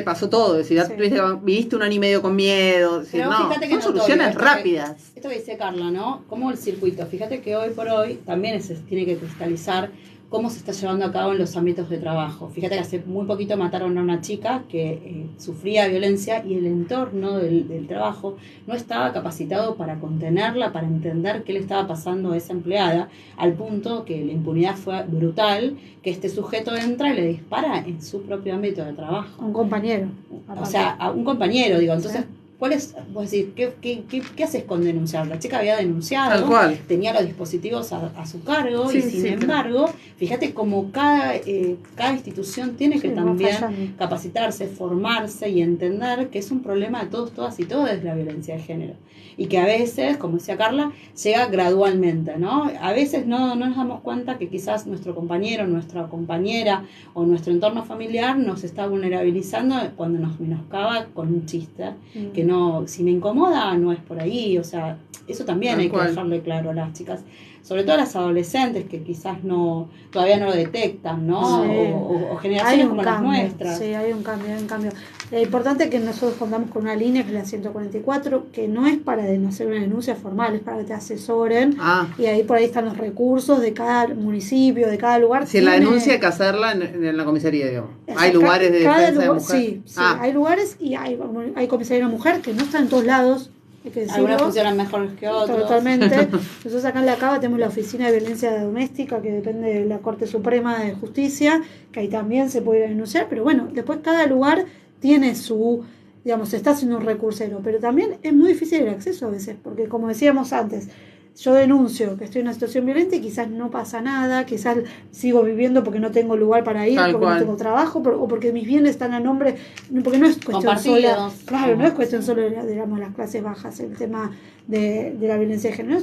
pasó todo. Es decir, ya Sí. viviste 1 año y medio con miedo. Es decir, Pero no, fíjate que son notorio, soluciones esto que- rápidas. Esto que dice Carla, ¿no? Como el circuito. Fíjate que hoy por hoy también se tiene que cristalizar cómo se está llevando a cabo en los ámbitos de trabajo. Fíjate que hace muy poquito mataron a una chica que sufría violencia y el entorno del trabajo no estaba capacitado para contenerla, para entender qué le estaba pasando a esa empleada, al punto que la impunidad fue brutal, que este sujeto entra y le dispara en su propio ámbito de trabajo. Un compañero. O sea, a un compañero, digo, entonces... Sí. ¿Cuál es, vos decís, qué haces con denunciar? La chica había denunciado, Tal cual. tenía los dispositivos a su cargo Sí, y sin sí, embargo, fíjate como cada institución tiene que Sí, va también fallando. capacitarse, formarse y entender que es un problema de todos, todas y todos la violencia de género. Y que a veces, como decía Carla, llega gradualmente, ¿no? A veces no nos damos cuenta que quizás nuestro compañero, nuestra compañera o nuestro entorno familiar nos está vulnerabilizando cuando nos menoscaba con un chiste, que no, si me incomoda no es por ahí, o sea, eso también Tal hay que cual. dejarle claro a las chicas, sobre todo a las adolescentes que quizás todavía no lo detectan, ¿no? Sí. O generaciones como las nuestras. Sí, hay un cambio. Es importante que nosotros contamos con una línea que es la 144, que no es para hacer una denuncia formal, es para que te asesoren. Ah, Y ahí por ahí están los recursos de cada municipio, de cada lugar. si la Tiene- denuncia hay que hacerla en la comisaría, digamos. o sea, Hay lugares de cada defensa de lugar- mujer. Sí, Ah, hay lugares y hay comisaría de mujer que no están en todos lados, hay que decirlo. Algunas funcionan mejor que otras. Totalmente. Nosotros acá en la Cava tenemos la Oficina de Violencia Doméstica, que depende de la Corte Suprema de Justicia, que ahí también se puede ir a denunciar, pero bueno, después cada lugar tiene su, digamos, se está haciendo un recursero, pero también es muy difícil el acceso a veces, porque como decíamos antes, yo denuncio que estoy en una situación violenta y quizás no pasa nada, quizás sigo viviendo porque no tengo lugar para ir, Tal porque cual. no tengo trabajo, o porque mis bienes están a nombre, porque no es cuestión Compartidos. sola, claro, no es cuestión solo de, digamos, las clases bajas, el tema de la violencia de género.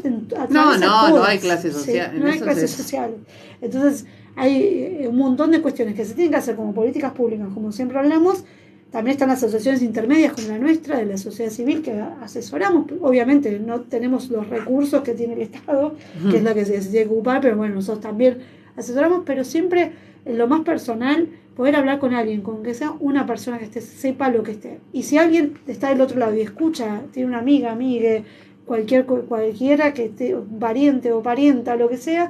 No hay clases sociales, no en hay eso clases sí. sociales. Entonces, hay un montón de cuestiones que se tienen que hacer como políticas públicas, como siempre hablamos. También están las asociaciones intermedias como la nuestra, de la sociedad civil, que asesoramos. Obviamente no tenemos los recursos que tiene el Estado, que es la que se tiene que ocupar, pero bueno, nosotros también asesoramos, pero siempre en lo más personal, poder hablar con alguien, con que sea una persona que sepa lo que esté. Y si alguien está del otro lado y escucha, tiene una amiga, amigue, cualquiera que esté, pariente o parienta, lo que sea,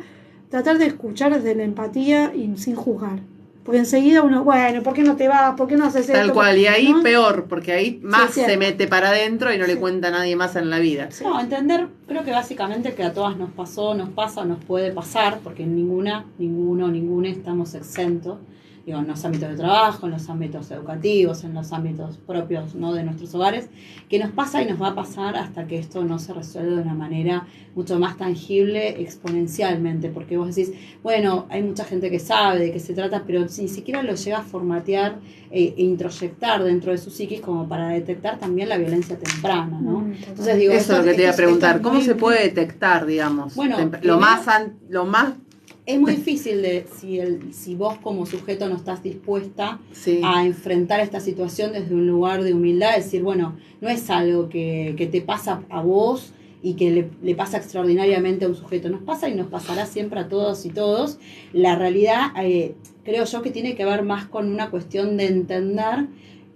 tratar de escuchar desde la empatía y sin juzgar. Porque enseguida uno, bueno, ¿por qué no te vas? ¿Por qué no haces esto? tal cual. Y ahí ¿no? peor, porque ahí más Sí, se mete para adentro y no le Sí. cuenta a nadie más en la vida. No, entender, creo que básicamente que a todas nos pasó, nos pasa, nos puede pasar, porque ninguna estamos exentos, digo, en los ámbitos de trabajo, en los ámbitos educativos, en los ámbitos propios, ¿no?, de nuestros hogares, que nos pasa y nos va a pasar hasta que esto no se resuelva de una manera mucho más tangible, exponencialmente, porque vos decís, bueno, hay mucha gente que sabe de qué se trata, pero ni siquiera lo llega a formatear e introyectar dentro de su psiquis como para detectar también la violencia temprana, ¿no? Entonces digo, Eso es lo que te iba a preguntar. esto es ¿Cómo muy- se puede detectar, digamos? Bueno, lo primero- más Es muy difícil si vos como sujeto no estás dispuesta sí. a enfrentar esta situación desde un lugar de humildad, decir, bueno, no es algo que te pasa a vos y que le pasa extraordinariamente a un sujeto, nos pasa y nos pasará siempre a todos y todos. La realidad, creo yo que tiene que ver más con una cuestión de entender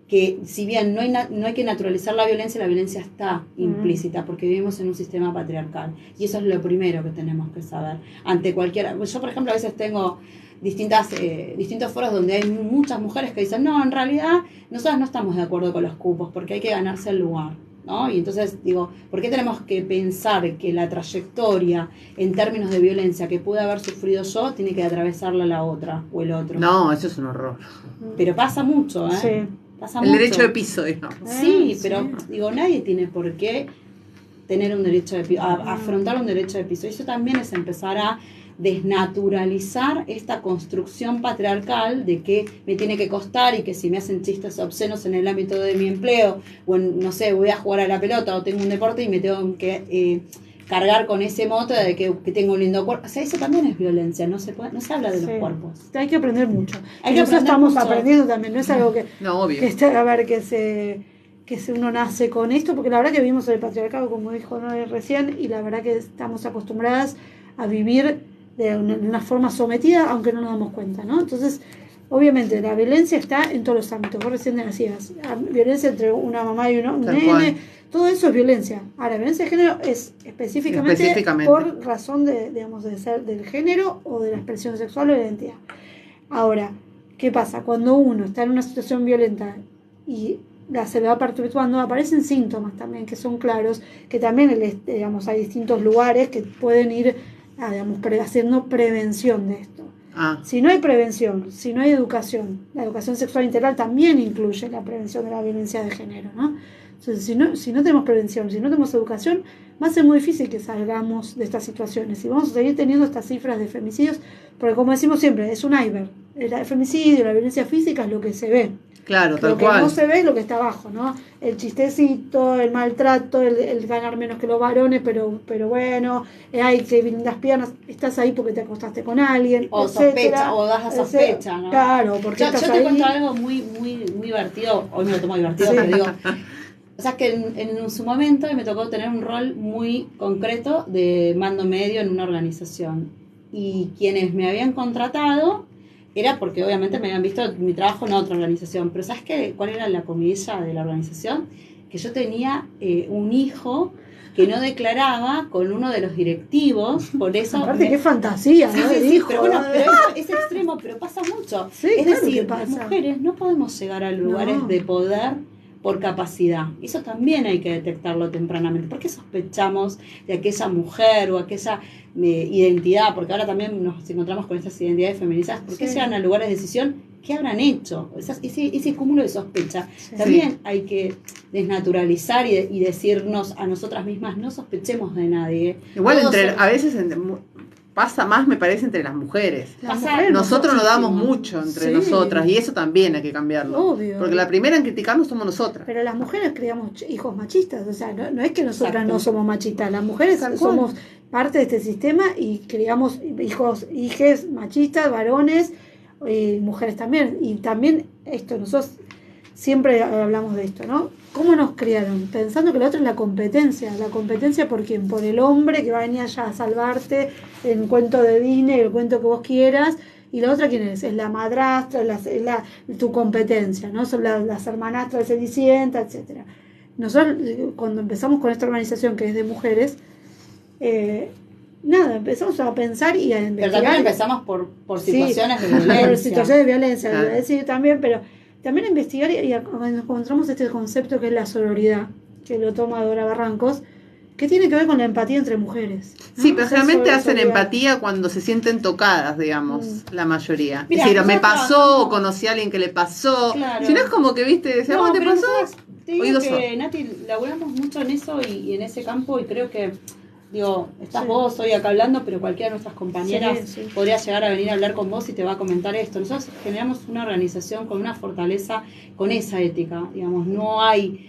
que si bien no hay que naturalizar la violencia está implícita porque vivimos en un sistema patriarcal y eso es lo primero que tenemos que saber ante cualquiera. Yo, por ejemplo, a veces tengo distintos foros donde hay muchas mujeres que dicen, no, en realidad nosotras no estamos de acuerdo con los cupos porque hay que ganarse el lugar, ¿no? Y entonces digo, ¿por qué tenemos que pensar que la trayectoria en términos de violencia que pude haber sufrido yo tiene que atravesarla la otra o el otro? No, eso es un horror. Pero pasa mucho, ¿eh? Sí. Pasa El mucho. derecho de piso, digamos. Sí, Sí. pero digo, nadie tiene por qué tener un derecho de piso, afrontar un derecho de piso. Y eso también es empezar a desnaturalizar esta construcción patriarcal de que me tiene que costar y que si me hacen chistes obscenos en el ámbito de mi empleo o no sé, voy a jugar a la pelota o tengo un deporte y me tengo que cargar con ese mote de que tengo un lindo cuerpo. O sea, eso también es violencia, no se habla de los Sí. cuerpos. Hay que aprender mucho. Hay Y que nosotros aprender estamos mucho. aprendiendo también, no es algo que, No, obvio. a ver, que uno nace con esto, porque la verdad que vivimos en el patriarcado, como dijo Noé recién, y la verdad que estamos acostumbradas a vivir de una forma sometida, aunque no nos damos cuenta, ¿no? Entonces, obviamente la violencia está en todos los ámbitos. Vos recién decías, violencia entre una mamá y un Tal nene, cual. todo eso es violencia. Ahora, violencia de género es específicamente por razón digamos, de ser del género o de la expresión sexual o de la identidad. Ahora, ¿qué pasa? Cuando uno está en una situación violenta y se va perpetuando, aparecen síntomas también que son claros, que también digamos, hay distintos lugares que pueden ir digamos, haciendo prevención de esto. Si no hay prevención, si no hay educación, la educación sexual integral también incluye la prevención de la violencia de género, ¿no? Entonces, si no tenemos prevención, si no tenemos educación, va a ser muy difícil que salgamos de estas situaciones y vamos a seguir teniendo estas cifras de femicidios, porque como decimos siempre, es un iceberg. El femicidio, la violencia física es lo que se ve. Claro, tal Lo que cual. no se ve es lo que está abajo, ¿no? El chistecito, el maltrato, el ganar menos que los varones, pero bueno, hay que lindas piernas, estás ahí porque te acostaste con alguien, O sospecha, o das la sospecha, ¿no? Claro, porque yo te cuento algo muy divertido, hoy me lo tomo divertido, pero digo, o sea, que en su momento me tocó tener un rol muy concreto de mando medio en una organización. Y quienes me habían contratado era porque obviamente me habían visto mi trabajo en otra organización. Pero ¿sabes cuál era la comidilla de la organización? Que yo tenía un hijo que no declaraba con uno de los directivos, por eso... Aparte, qué fantasía, ¿no? Sí, pero bueno, pero eso es extremo, pero pasa mucho. Sí, es claro decir, que pasa. las mujeres no podemos llegar a lugares de poder por capacidad. Eso también hay que detectarlo tempranamente. ¿Por qué sospechamos de aquella mujer o aquella identidad? Porque ahora también nos encontramos con estas identidades feminizadas. ¿Por qué llegan a lugares de decisión? ¿Qué habrán hecho? Ese cúmulo de sospecha. También hay que desnaturalizar y decirnos a nosotras mismas, no sospechemos de nadie. Igual a veces pasa más, me parece, entre las mujeres. Nosotros nos damos mucho entre nosotras y eso también hay que cambiarlo. Obvio. Porque la primera en criticarnos somos nosotras. Pero las mujeres criamos hijos machistas, o sea, no es que nosotras no somos machistas, las mujeres somos parte de este sistema y criamos hijes machistas, varones y mujeres también. Y también nosotros siempre hablamos de esto, ¿no? ¿Cómo nos criaron? Pensando que la otra es la competencia ¿por quién? Por el hombre que va a venir allá a salvarte, el cuento de Disney, el cuento que vos quieras, y la otra ¿quién es? Es la madrastra, tu competencia, ¿no? Son las hermanastras de Cenicienta, etcétera. Nosotros cuando empezamos con esta organización que es de mujeres, empezamos a pensar y a investigar. Pero también empezamos por situaciones de violencia. Por situaciones de violencia, Claro. voy a decir también, pero también a investigar y encontramos este concepto que es la sororidad, que lo toma Dora Barrancos, que tiene que ver con la empatía entre mujeres, ¿no? Sí, pero generalmente hacen sororidad. empatía cuando se sienten tocadas, digamos, la mayoría. Mira, es decir, me nosotros pasó, trabajamos- o conocí a alguien que le pasó. Claro. Si no es como que, viste, decía, No, ¿cómo te pero pasó? nosotras, te digo Oídos que, sordos. Nati, laburamos mucho en eso y en ese campo y creo que, estás Sí. vos hoy acá hablando, pero cualquiera de nuestras compañeras Sí. podría llegar a venir a hablar con vos y te va a comentar esto. Nosotros generamos una organización con una fortaleza, con esa ética, digamos, no hay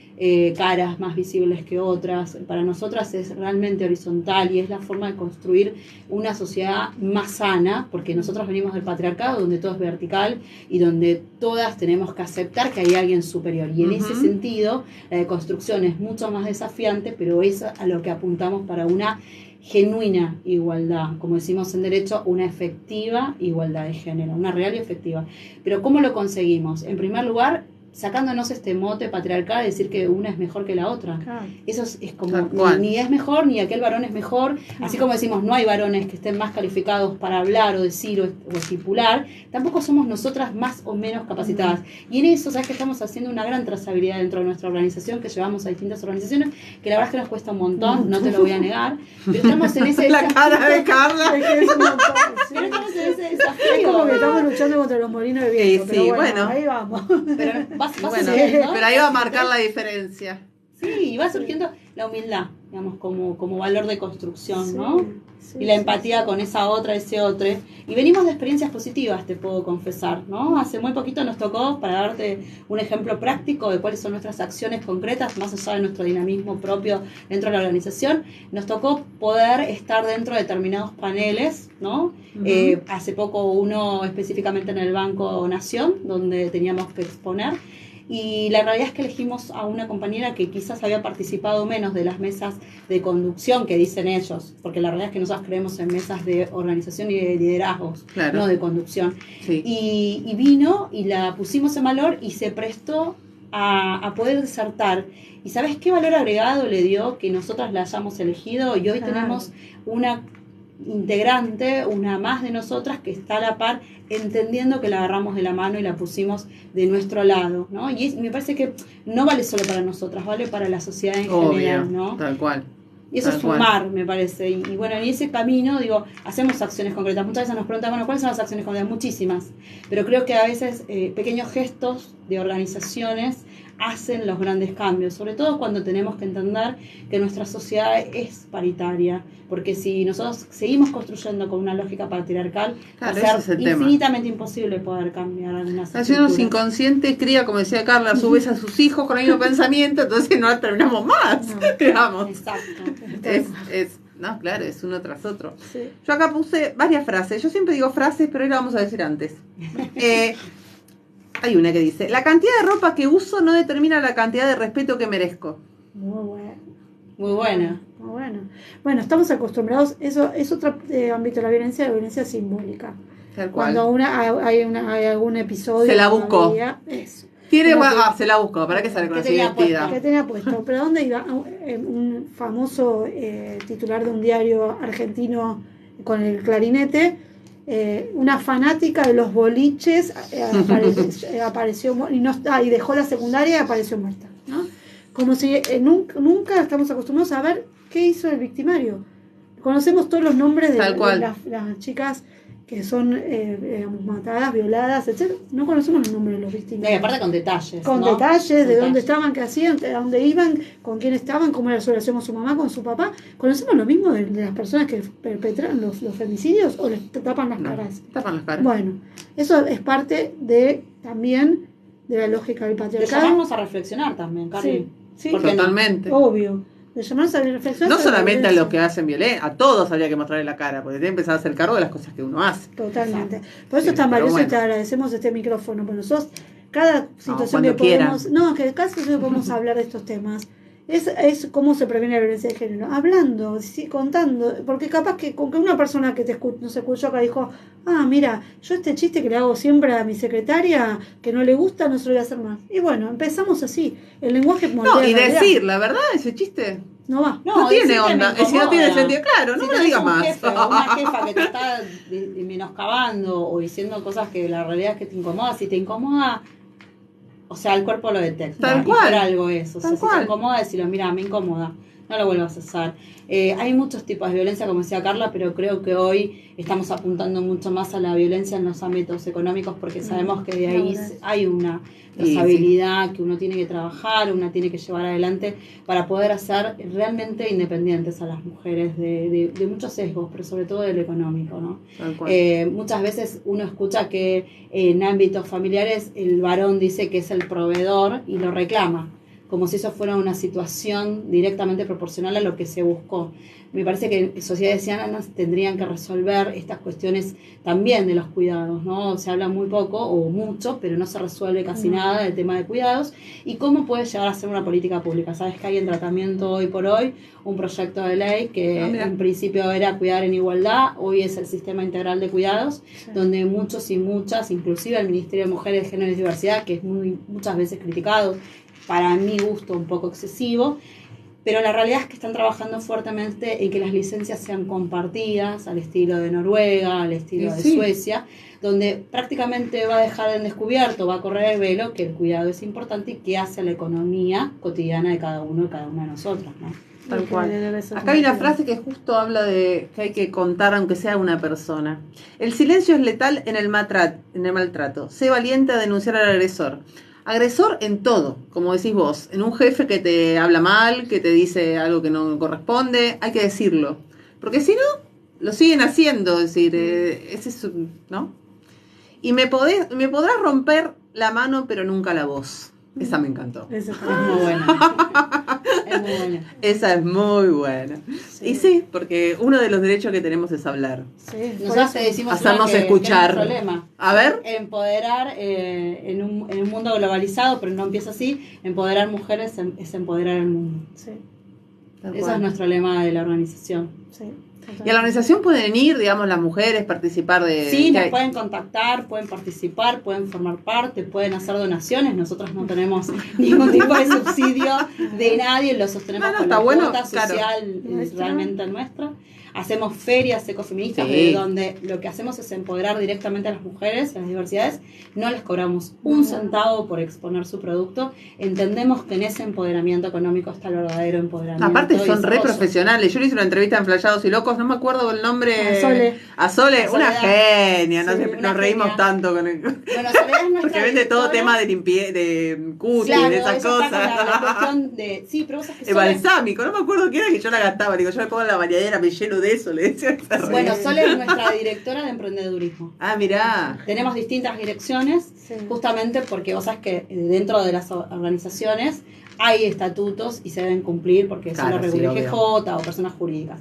caras más visibles que otras. Para nosotras es realmente horizontal y es la forma de construir una sociedad más sana, porque nosotros venimos del patriarcado donde todo es vertical y donde todas tenemos que aceptar que hay alguien superior. Y en ese sentido, la deconstrucción es mucho más desafiante, pero es a lo que apuntamos para una genuina igualdad, como decimos en derecho, una efectiva igualdad de género, una real y efectiva. Pero ¿cómo lo conseguimos? En primer lugar, sacándonos este mote patriarcal de decir que una es mejor que la otra. Claro. Eso es como, Tal cual. ni es mejor, ni aquel varón es mejor. Así como decimos, no hay varones que estén más calificados para hablar o decir o estipular, tampoco somos nosotras más o menos capacitadas. Y en eso, sabes que estamos haciendo una gran trazabilidad dentro de nuestra organización, que llevamos a distintas organizaciones, que la verdad es que nos cuesta un montón, no te lo voy a negar, pero estamos en ese La cara de Carla. Es que es un montón, sí. Pero estamos en ese Es desafío. como que estamos luchando contra los molinos de viento, Sí, pero bueno. ahí vamos. Pero vas Bueno, sucediendo. pero ahí va a marcar la diferencia. Sí, y va surgiendo la humildad, digamos, como valor de construcción, Sí, ¿no? sí, Y la sí, empatía con esa otra, ese otro. Y venimos de experiencias positivas, te puedo confesar, ¿no? Hace muy poquito nos tocó, para darte un ejemplo práctico de cuáles son nuestras acciones concretas, más allá de nuestro dinamismo propio dentro de la organización, nos tocó poder estar dentro de determinados paneles, ¿no? Hace poco uno específicamente en el Banco Nación, donde teníamos que exponer. Y la realidad es que elegimos a una compañera que quizás había participado menos de las mesas de conducción que dicen ellos, porque la realidad es que nosotros creemos en mesas de organización y de liderazgos, Claro. no de conducción. Sí. Y vino y la pusimos en valor y se prestó a poder disertar. ¿Y sabes qué valor agregado le dio que nosotras la hayamos elegido? Y hoy Claro. tenemos una integrante, una más de nosotras que está a la par, entendiendo que la agarramos de la mano y la pusimos de nuestro lado, ¿no? Y me parece que no vale solo para nosotras, vale para la sociedad en Obvio, general, ¿no? tal cual. Y eso Tal es cual. sumar, me parece. Y bueno, en ese camino, digo, hacemos acciones concretas. Muchas veces nos preguntan, bueno, ¿cuáles son las acciones concretas? Muchísimas. Pero creo que a veces pequeños gestos de organizaciones hacen los grandes cambios, sobre todo cuando tenemos que entender que nuestra sociedad es paritaria, porque si nosotros seguimos construyendo con una lógica patriarcal, Claro, va ese a es ser el tema. infinitamente imposible poder cambiar algunas Así uno estructuras. inconsciente cría, como decía Carla, a su vez a sus hijos con el mismo pensamiento, entonces no terminamos más, No. digamos. Exacto. No, claro, es uno tras otro. Sí. Yo acá puse varias frases. Yo siempre digo frases, pero hoy la vamos a decir antes. Hay una que dice: la cantidad de ropa que uso no determina la cantidad de respeto que merezco. Muy bueno. Muy buena. Muy bueno. Bueno, estamos acostumbrados, eso es otro ámbito de la violencia simbólica. Tal cual. Cuando hay algún episodio. Se la como buscó. había, eso. Tiene, Como que- se la buscó, para que sale con ¿Qué así tenía vestida. que tenía puesto. ¿Pero a dónde iba? Un famoso titular de un diario argentino con el clarinete, una fanática de los boliches apareció y dejó la secundaria y apareció muerta, ¿no? Como si nunca estamos acostumbrados a ver qué hizo el victimario. Conocemos todos los nombres de Tal cual. las chicas que son matadas, violadas, etc. No conocemos los nombres de los No, victimarios. y aparte con detalles. Con ¿no? detalles de Detalles. dónde estaban, qué hacían, a dónde iban, con quién estaban, cómo era su relación con su mamá, con su papá. ¿Conocemos lo mismo de las personas que perpetran los femicidios o les tapan las No, caras? tapan las caras. Bueno, eso es parte también de la lógica del De patriarcado. llamarnos a reflexionar también, Carly. Sí, ¿Por qué no? Totalmente. obvio. De llamarse a reflexionar. No sobre la solamente a los que violencia. hacen violencia, a todos habría que mostrarle la cara, porque tienen que empezar a hacer cargo de las cosas que uno hace. Totalmente. Por eso Sí, es tan pero valioso y bueno. te agradecemos este micrófono. Porque nosotros, cada situación cuando que podemos. quieran. No, que cada situación que podemos hablar de estos temas. Es cómo se previene la violencia de género. Hablando, sí, contando. Porque capaz que con que una persona que nos escuchó acá dijo: ah, mira, yo este chiste que le hago siempre a mi secretaria, que no le gusta, no se lo voy a hacer más. Y bueno, empezamos así. El lenguaje moldea No, y la realidad. decir, la verdad, ese chiste No va. no tiene decir que me onda. Es si no incomoda. tiene sentido, claro, no Si me lo tenés digas un más. jefe o una jefa que te está menoscabando o diciendo cosas que la realidad es que te incomoda, si te incomoda, o sea, el cuerpo lo detecta. Tal y cual. por algo es. O sea, Tal si cual. te incomoda, decirlo, mira, me incomoda. No lo vuelvas a hacer. Hay muchos tipos de violencia, como decía Carla, pero creo que hoy estamos apuntando mucho más a la violencia en los ámbitos económicos porque sabemos que de ahí hay una responsabilidad que uno tiene que trabajar, uno tiene que llevar adelante para poder hacer realmente independientes a las mujeres de muchos sesgos, pero sobre todo del económico, ¿no? Tal cual. Muchas veces uno escucha que en ámbitos familiares el varón dice que es el proveedor y lo reclama, como si eso fuera una situación directamente proporcional a lo que se buscó. Me parece que sociedades sanas tendrían que resolver estas cuestiones también de los cuidados, ¿no? Se habla muy poco o mucho, pero no se resuelve casi nada del tema de cuidados y cómo puede llegar a ser una política pública. Sabes que hay en tratamiento hoy por hoy un proyecto de ley que mira. en principio era cuidar en igualdad, hoy es el sistema integral de cuidados, donde muchos y muchas, inclusive el Ministerio de Mujeres, Género y Diversidad, que es muchas veces criticado, para mi gusto un poco excesivo, pero la realidad es que están trabajando fuertemente en que las licencias sean compartidas al estilo de Noruega, al estilo de Sí. Suecia, donde prácticamente va a dejar en descubierto, va a correr el velo que el cuidado es importante y que hace la economía cotidiana de cada uno y cada una de nosotras, ¿no? Tal Y que cual. debe ser Acá hay una compartido. frase que justo habla de que hay que contar aunque sea una persona. El silencio es letal en el maltrato. Sé valiente a denunciar al agresor. Agresor en todo, como decís vos. En un jefe que te habla mal, que te dice algo que no corresponde, hay que decirlo. Porque si no, lo siguen haciendo. Es decir, ese es ¿no? Y me podrás romper la mano, pero nunca la voz. Esa me encantó. Eso Es está muy buena. Es muy buena. Esa es muy buena. Sí. Y sí, porque uno de los derechos que tenemos es hablar. Sí, por Nosotros eso- te decimos Hacernos que escuchar. es un problema. A ver. Empoderar en un mundo globalizado, pero no empieza así. Empoderar mujeres es empoderar el mundo. sí, Tal Ese cual. es nuestro lema de la organización. sí, Y a la organización pueden ir, digamos, las mujeres, participar de... Sí, que nos hay- pueden contactar, pueden participar, pueden formar parte, pueden hacer donaciones. Nosotros no tenemos ningún tipo de subsidio de nadie, lo sostenemos No, con está la bueno, cuota claro. social Nuestra. realmente nuestra. Hacemos ferias ecofeministas Sí. de donde lo que hacemos es empoderar directamente a las mujeres, a las diversidades. No les cobramos un centavo por exponer su producto. Entendemos que en ese empoderamiento económico está el verdadero empoderamiento. Aparte y son re desarrollo. profesionales. Yo le hice una entrevista en Flayados y Locos, no me acuerdo el nombre. A Sole. A Sole, A una Soledad. genia. Nos, Sí, nos una reímos genia. tanto con el... Bueno, Soledad es nuestra Porque vende todo directora. tema de limpieza, de cutis, Claro, de esas eso está con cosas. la cuestión de... Sí, pero vos sabés que El Sole- balsámico, no me acuerdo qué era que yo la gastaba. Digo, yo me pongo en la bañadera, me lleno de eso, le decía. Bueno, Sole es nuestra directora de emprendedurismo. Ah, mirá. Tenemos distintas direcciones, Sí. justamente porque vos sabés que dentro de las organizaciones hay estatutos y se deben cumplir porque eso Claro, lo sí, regula obvio. GJ o personas jurídicas.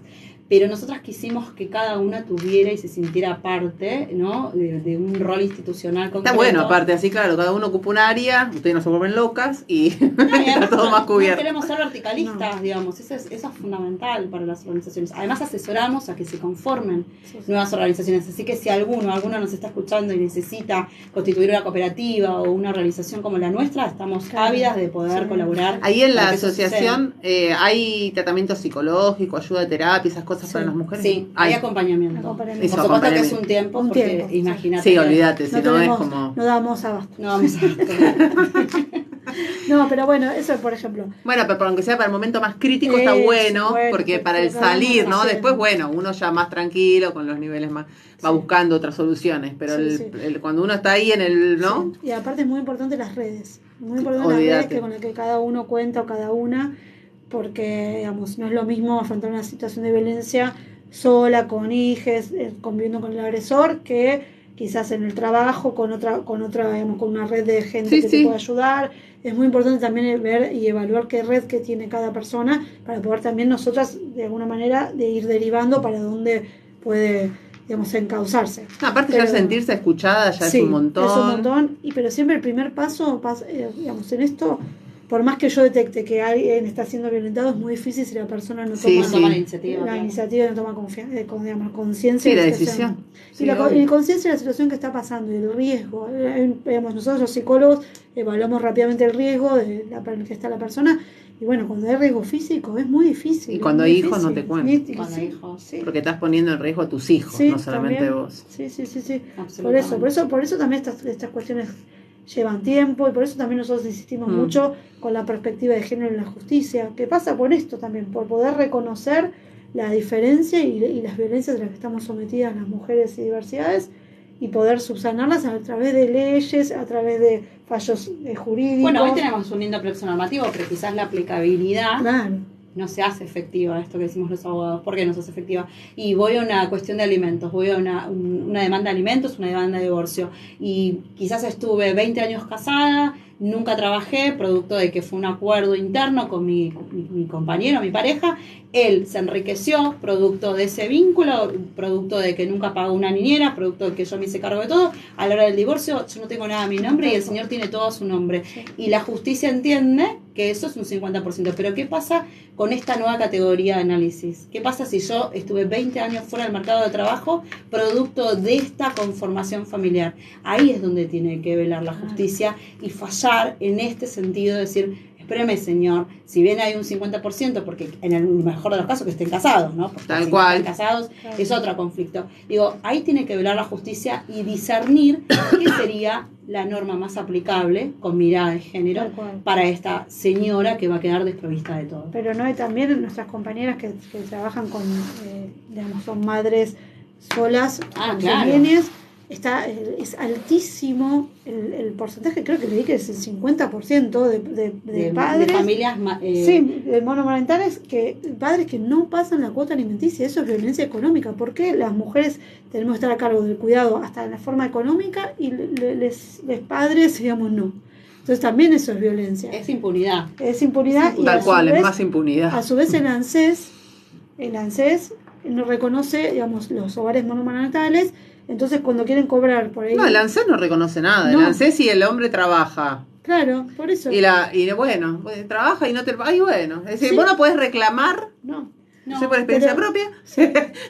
Pero nosotras quisimos que cada una tuviera y se sintiera parte, ¿no? de un rol institucional Está concreto. bueno, aparte, así claro, cada uno ocupa un área, ustedes no se vuelven locas y No, y está además todo no- más no cubierto. queremos ser verticalistas, digamos, eso es fundamental para las organizaciones. Además asesoramos a que se conformen Sí, sí. nuevas organizaciones, así que si alguno nos está escuchando y necesita constituir una cooperativa o una organización como la nuestra, estamos Claro. ávidas de poder Sí. colaborar. Ahí en la para que eso asociación hay tratamiento psicológico, ayuda de terapia, esas cosas Sí. para las mujeres. Sí, hay acompañamiento. Acompañamiento. Eso, Por supuesto que es acompañamiento. un tiempo, Un porque tiempo, sí. imagínate. Sí, que olvídate, si no es tenemos- como... no damos abasto. No vamos a... No, pero bueno, eso por ejemplo. Bueno, pero aunque sea para el momento más crítico está bueno, Bueno, porque para el lo que vamos salir, ¿no? haciendo. Después, bueno, uno ya más tranquilo, con los niveles más, va Sí. buscando otras soluciones, pero Sí, el- sí. cuando uno está ahí en el, ¿no? Sí. Y aparte es muy importante las redes. Muy importante las Olvídate. redes que con las que cada uno cuenta o cada una, porque digamos, no es lo mismo afrontar una situación de violencia sola, con hijos, conviviendo con el agresor, que quizás en el trabajo, con otra, digamos, con una red de gente Sí, que sí. te pueda ayudar. Es muy importante también ver y evaluar qué red que tiene cada persona para poder también nosotras, de alguna manera, de ir derivando para dónde puede, digamos, encauzarse. No, aparte Pero- ya sentirse escuchada ya Sí, es un montón. Es un montón, pero siempre el primer paso, digamos, en esto, por más que yo detecte que alguien está siendo violentado, es muy difícil si la persona no Sí, toma No toma la sí. iniciativa. la claro. iniciativa, no toma digamos, conciencia Sí, de la situación. decisión. Y Sí, la obvio. y conciencia de la situación que está pasando y el riesgo. Digamos, nosotros los psicólogos evaluamos rápidamente el riesgo de que está la persona. Y bueno, cuando hay riesgo físico es muy difícil. Y es cuando muy hay hijos, no difícil. te cuento. Sí, Cuando sí, hay hijos. sí. Porque estás poniendo en riesgo a tus hijos, Sí, no solamente también. vos. Sí. Absolutamente. Por eso también estas cuestiones llevan tiempo y por eso también nosotros insistimos Mm. mucho con la perspectiva de género en la justicia, que pasa por esto también, por poder reconocer la diferencia y las violencias de las que estamos sometidas las mujeres y diversidades y poder subsanarlas a través de leyes, a través de fallos jurídicos. Bueno, hoy tenemos un lindo plexo normativo, pero quizás la aplicabilidad Claro. no se hace efectiva, esto que decimos los abogados. ¿Por qué no se hace efectiva? Y voy a una cuestión de alimentos, voy a una demanda de alimentos, una demanda de divorcio. Y quizás estuve 20 años casada, nunca trabajé, producto de que fue un acuerdo interno con mi compañero, mi pareja. Él se enriqueció, producto de ese vínculo, producto de que nunca pagó una niñera, producto de que yo me hice cargo de todo. A la hora del divorcio yo no tengo nada a mi nombre y el señor tiene todo a su nombre. Y la justicia entiende que eso es un 50%. Pero ¿qué pasa con esta nueva categoría de análisis? ¿Qué pasa si yo estuve 20 años fuera del mercado de trabajo producto de esta conformación familiar? Ahí es donde tiene que velar la justicia y fallar en este sentido, de decir, espéreme señor, si bien hay un 50%, porque en el mejor de los casos que estén casados, ¿no? Porque Tal si cual. no están casados Claro. es otro conflicto. Digo, ahí tiene que velar la justicia y discernir qué sería la norma más aplicable con mirada de género Tal cual. para esta señora que va a quedar desprovista de todo. Pero no hay también nuestras compañeras que trabajan con, digamos, son madres solas, Ah, con claro. sus nenes. Es altísimo el porcentaje, creo que leí que es el 50% de padres. de familias Sí, de monomarentales, padres que no pasan la cuota alimenticia. Eso es violencia económica. ¿Por qué las mujeres tenemos que estar a cargo del cuidado hasta en la forma económica y les padres, digamos, no? Entonces también eso es violencia. Es impunidad. Es impunidad y Tal a cual, su es vez, más impunidad. a su vez el ANSES no reconoce, digamos, los hogares monomarentales. Entonces cuando quieren cobrar por ahí... No, el ANSES no reconoce nada. No. El ANSES, si el hombre trabaja Claro, por eso. y bueno, trabaja y no te... Ay, bueno. Es decir, Sí. vos no podés reclamar, No, No, sé por experiencia pero- propia,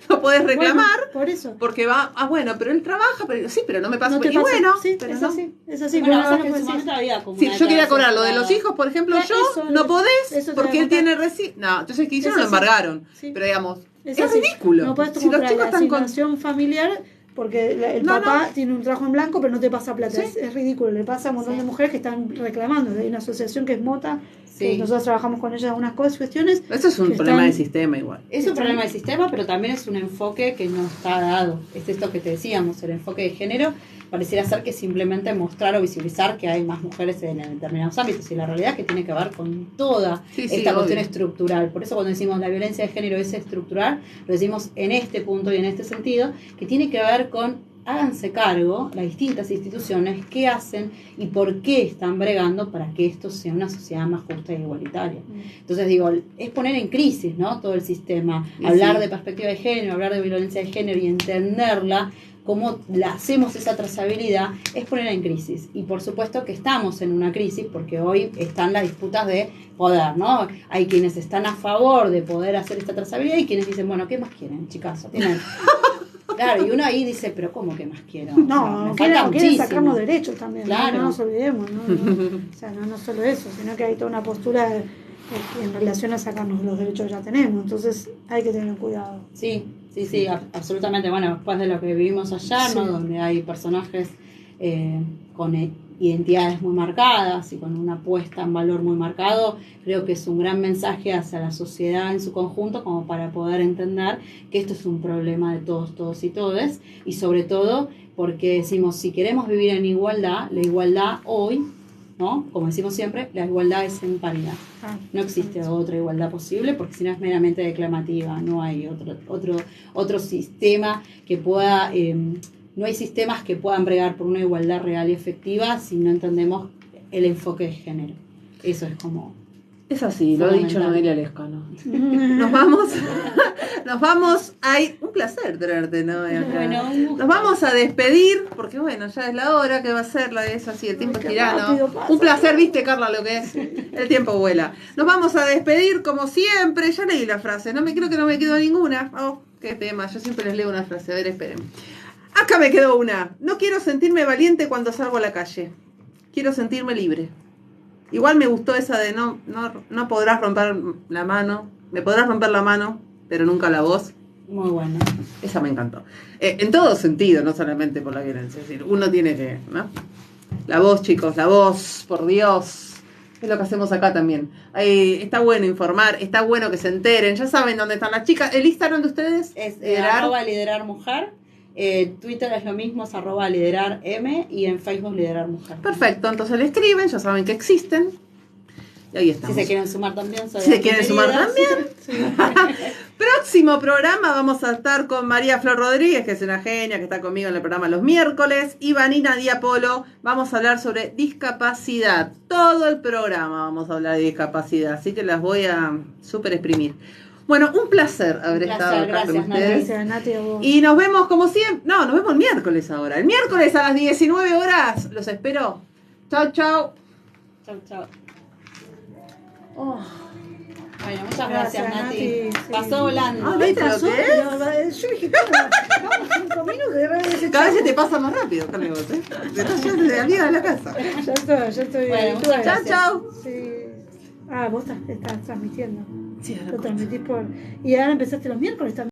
no podés reclamar. Bueno, por eso. Porque va, bueno, pero él trabaja, pero sí, pero no me pasa. No te y pasa. bueno, Sí, pero es no. así. Es así. bueno, pero pasa no que en puedes su decir- momento había como Si una yo quería declaración cobrar lo de los jurada. hijos, por ejemplo, Claro, yo eso no es- podés eso te porque voy a él tiene contar. No, entonces ¿qué hicieron? Es Lo así. embargaron. Sí. Pero digamos, es así. ridículo. No puedes Si los comprar chicos la están con... asignación familiar porque el No, papá tiene un trabajo en blanco pero no te pasa plata. Sí. Es ridículo. Le pasa a un montón Sí. de mujeres que están reclamando. Hay una asociación que es MOTA, que Sí. nosotros trabajamos con ellas algunas cuestiones. Eso es un que problema están- del sistema igual. Es un problema del sistema, pero también es un enfoque que no está dado. Es esto que te decíamos, el enfoque de género pareciera ser que simplemente mostrar o visibilizar que hay más mujeres en determinados ámbitos, y la realidad es que tiene que ver con toda Sí, sí, esta cuestión obvio. estructural. Por eso cuando decimos la violencia de género es estructural, lo decimos en este punto y en este sentido, que tiene que ver con háganse cargo las distintas instituciones qué hacen y por qué están bregando para que esto sea una sociedad más justa e igualitaria. Entonces digo, es poner en crisis, ¿no?, todo el sistema, Y hablar sí. de perspectiva de género, hablar de violencia de género y entenderla, cómo la hacemos esa trazabilidad, es ponerla en crisis. Y por supuesto que estamos en una crisis porque hoy están las disputas de poder, ¿no? Hay quienes están a favor de poder hacer esta trazabilidad y quienes dicen, bueno, ¿qué más quieren, chicas? Tienen... Claro, y uno ahí dice, pero ¿cómo que más quiero? O sea, No, me quieren, falta quieren muchísimo. sacarnos derechos también. Claro. No nos olvidemos. O sea, no solo eso, sino que hay toda una postura en relación a sacarnos los derechos que ya tenemos. Entonces hay que tener cuidado. Sí, absolutamente. Bueno, después de lo que vivimos ayer, ¿no?, Sí. donde hay personajes con identidades muy marcadas y con una puesta en valor muy marcado, creo que es un gran mensaje hacia la sociedad en su conjunto, como para poder entender que esto es un problema de todos y todes, y sobre todo porque decimos, si queremos vivir en igualdad, la igualdad hoy, ¿no?, como decimos siempre, la igualdad es en paridad. No existe otra igualdad posible porque si no es meramente declamativa, no hay otro sistema que pueda, no hay sistemas que puedan bregar por una igualdad real y efectiva si no entendemos el enfoque de género. Eso es como... Es así, lo ha dicho Fundamental. Noelia Lescano. Nos vamos, nos vamos. Ay, un placer tenerte, ¿no? Acá. Bueno, un gusto. Nos vamos a despedir, porque bueno, ya es la hora que va a ser, es así, el tiempo es Qué rápido tirano. pasa. Un placer, viste, Carla, lo que es. El tiempo vuela. Nos vamos a despedir como siempre. Ya leí la frase, creo que no me quedó ninguna. Oh, qué tema, yo siempre les leo una frase, a ver, esperen. Acá me quedó una. No quiero sentirme valiente cuando salgo a la calle. Quiero sentirme libre. Igual me gustó esa de no podrás romper la mano. Me podrás romper la mano, pero nunca la voz. Muy bueno. Esa me encantó. En todo sentido, no solamente por la violencia. Es decir, uno tiene que, ¿no? La voz, chicos, la voz, por Dios. Es lo que hacemos acá también. Está bueno informar, está bueno que se enteren. Ya saben dónde están las chicas. ¿El Instagram de ustedes? Es Liderar. @liderarmujer. Twitter es lo mismo, es @liderarm, y en Facebook liderarmujer. Perfecto, entonces le escriben, ya saben que existen. Y ahí Si estamos. se quieren sumar también. Si se quieren sumar también. Próximo programa vamos a estar con María Flor Rodríguez, que es una genia, que está conmigo en el programa los miércoles, y Vanina Diapolo. Vamos a hablar sobre discapacidad. Todo el programa vamos a hablar de discapacidad, así que las voy a súper exprimir. Bueno, un placer haber estado acá con gracias, Nati. ustedes. Gracias, Nati, a vos. Y nos vemos como siempre. No, nos vemos el miércoles ahora. El miércoles a las 19 horas. Los espero. Chau, chau. Chau. Oh. Bueno, muchas gracias, Nati. Sí. Pasó volando. Ah, ¿viste lo Pasó, que es? pero, yo dije, claro, vamos 5 minutos de repente Cada vez se te pasa más rápido, Carlos, ¿eh? Te estás yendo de amiga de la casa. Ya estoy. Bueno, muchas Chau, gracias. chau. Sí. Vos estás transmitiendo. Sí, Lo transmitís por... Y ahora empezaste los miércoles también.